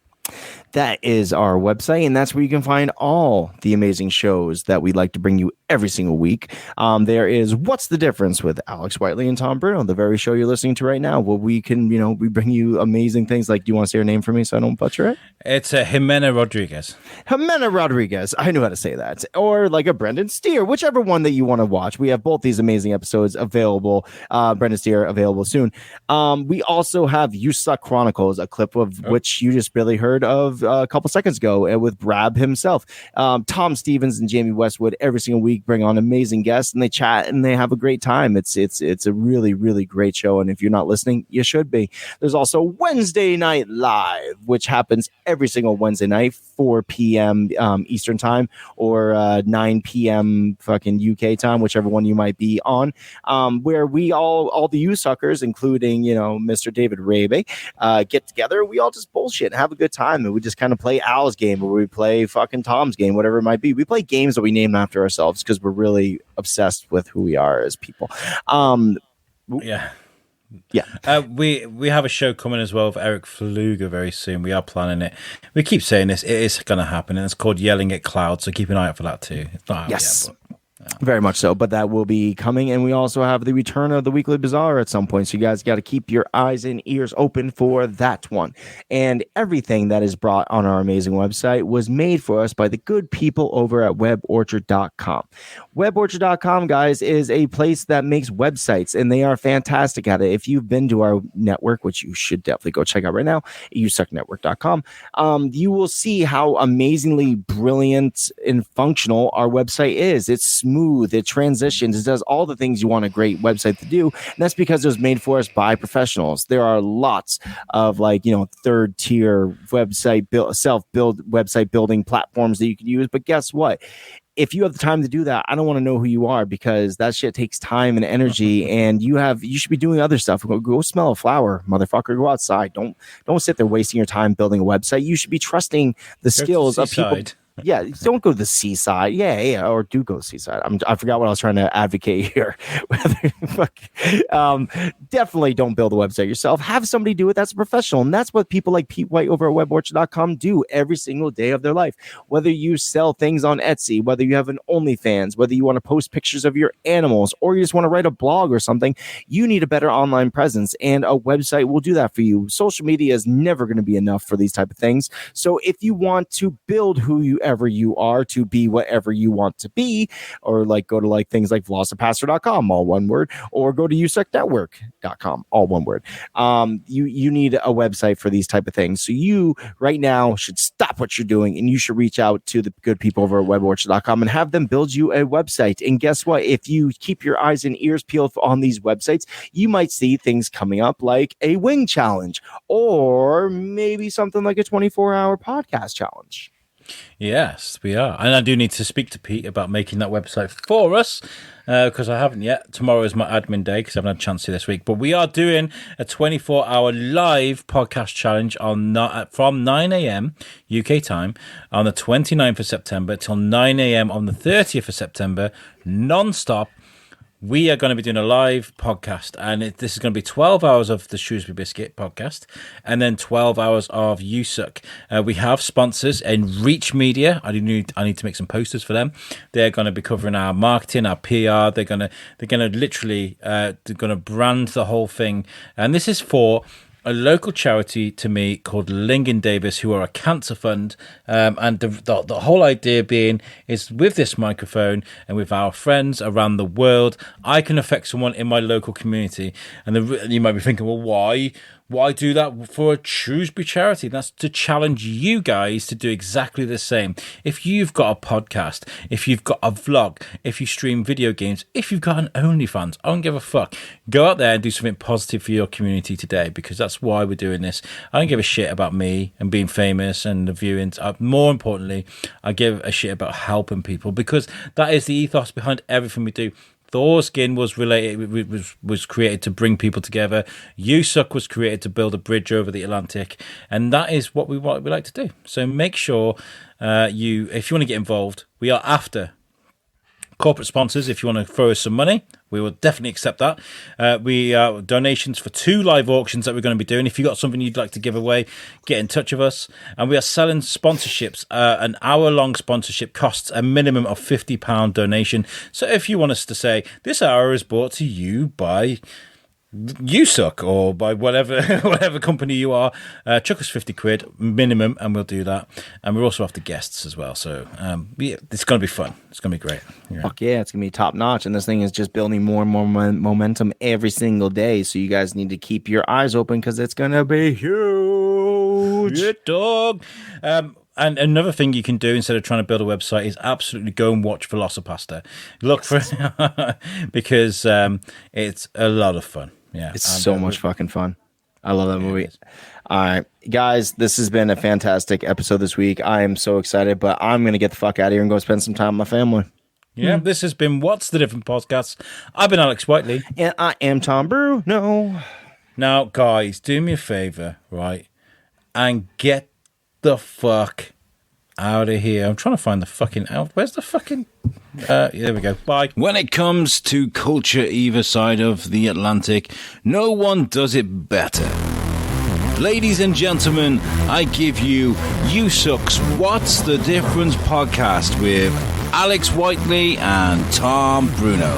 That is our website, and that's where you can find all the amazing shows that we like to bring you every single week. There is What's the Difference with Alex Whiteley and Tom Bruno, the very show you're listening to right now, where we can, we bring you amazing things. Like, do you want to say her name for me so I don't butcher it? It's Jimena Rodriguez. Jimena Rodriguez. I knew how to say that. Or like a Brendan Steere, whichever one that you want to watch. We have both these amazing episodes available. Brendan Steere available soon. We also have USUK Chronicles, a clip of which you just barely heard of a couple seconds ago, with Brab himself. Tom Stevens and Jamie Westwood every single week bring on amazing guests, and they chat and they have a great time. It's a really, really great show, and if you're not listening, you should be. There's also Wednesday Night Live, which happens every single Wednesday night, 4 p.m. Eastern time, or 9 p.m. fucking UK time, whichever one you might be on, where we all the USUckers, including Mr. David Rabe, get together. We all just bullshit and have a good time, and we just kind of play Al's game, or we play fucking Tom's game, whatever it might be. We play games that we name after ourselves because we're really obsessed with who we are as people. Yeah. We have a show coming as well with Eric Fluger very soon. We are planning it. We keep saying this. It is going to happen, and it's called Yelling at Clouds, so keep an eye out for that too. It's not out yes. yet, but... Very much so, but that will be coming, and we also have the return of the Weekly Bazaar at some point, so you guys got to keep your eyes and ears open for that one. And everything that is brought on our amazing website was made for us by the good people over at weborchard.com. Weborchard.com, guys, is a place that makes websites, and they are fantastic at it. If you've been to our network, which you should definitely go check out right now, usuknetwork.com, you will see how amazingly brilliant and functional our website is. It's smooth, it transitions, it does all the things you want a great website to do, and that's because it was made for us by professionals. There are lots of third tier self-build website building platforms that you can use, but guess what? If you have the time to do that, I don't want to know who you are, because that shit takes time and energy, and you should be doing other stuff. Go smell a flower, motherfucker. Go outside. Don't sit there wasting your time building a website. You should be trusting the skills of people. Yeah, don't go to the seaside. Yeah, or do go to the seaside. I forgot what I was trying to advocate here. Definitely don't build a website yourself. Have somebody do it that's a professional, and that's what people like Pete White over at WebOrchard.com do every single day of their life. Whether you sell things on Etsy, whether you have an OnlyFans, whether you want to post pictures of your animals, or you just want to write a blog or something, you need a better online presence, and a website will do that for you. Social media is never going to be enough for these type of things. So if you want to build whoever you are to be whatever you want to be, or like go to like things like Velocipastor.com, all one word, or go to USUKnetwork.com, all one word. You need a website for these type of things. So you right now should stop what you're doing, and you should reach out to the good people over at WebOrchard.com and have them build you a website. And guess what? If you keep your eyes and ears peeled on these websites, you might see things coming up like a wing challenge, or maybe something like a 24-hour podcast challenge. Yes, we are. And I do need to speak to Pete about making that website for us, because I haven't yet. Tomorrow is my admin day because I haven't had a chance to this week. But we are doing a 24-hour live podcast challenge from 9 a.m. UK time on the 29th of September till 9 a.m. on the 30th of September, non-stop. We are going to be doing a live podcast, and this is going to be 12 hours of the Shrewsbury Biscuit podcast and then 12 hours of USUK. We have sponsors in Reach Media. I need to make some posters for them. They're going to be covering our marketing, our PR. They're going to literally they're going to brand the whole thing, and this is for a local charity to me called Lingen Davis, who are a cancer fund. And the whole idea being is with this microphone and with our friends around the world, I can affect someone in my local community. And you might be thinking, well, why do that for a Shrewsbury charity? That's to challenge you guys to do exactly the same. If you've got a podcast, if you've got a vlog, if you stream video games, if you've got an OnlyFans, I don't give a fuck. Go out there and do something positive for your community today, because that's why we're doing this. I don't give a shit about me and being famous and the viewings. More importantly, I give a shit about helping people, because that is the ethos behind everything we do. Thorskin was created to bring people together. USUK was created to build a bridge over the Atlantic, and that is what we like to do. So make sure if you want to get involved, we are after corporate sponsors. If you want to throw us some money, we will definitely accept that. We donations for 2 live auctions that we're going to be doing. If you've got something you'd like to give away, get in touch with us. And we are selling sponsorships. An hour-long sponsorship costs a minimum of £50 donation. So if you want us to say, this hour is brought to you by USUK or by whatever company you are, chuck us 50 quid minimum, and we'll do that. And we're also after guests as well, so it's going to be fun. It's going to be great. Fuck yeah, it's going to be top notch, and this thing is just building more and more momentum every single day, so you guys need to keep your eyes open, because it's going to be huge. Yeah, dog. And another thing you can do instead of trying to build a website is absolutely go and watch Velocipastor. Look for it because it's a lot of fun. Yeah, it's so much fucking fun. I love that movie. All right, guys, this has been a fantastic episode this week. I am so excited, but I'm going to get the fuck out of here and go spend some time with my family. Yeah, This has been What's the Different Podcast. I've been Alex Whiteley. And I am Tom Bruno. Now, guys, do me a favor, right? And get the fuck out of here. I'm trying to find the fucking out. Where's the fucking there we go. Bye. When it comes to culture either side of the Atlantic, no one does it better. Ladies and gentlemen, I give you USUK's What's the Difference podcast with Alex Whiteley and Tom Bruno.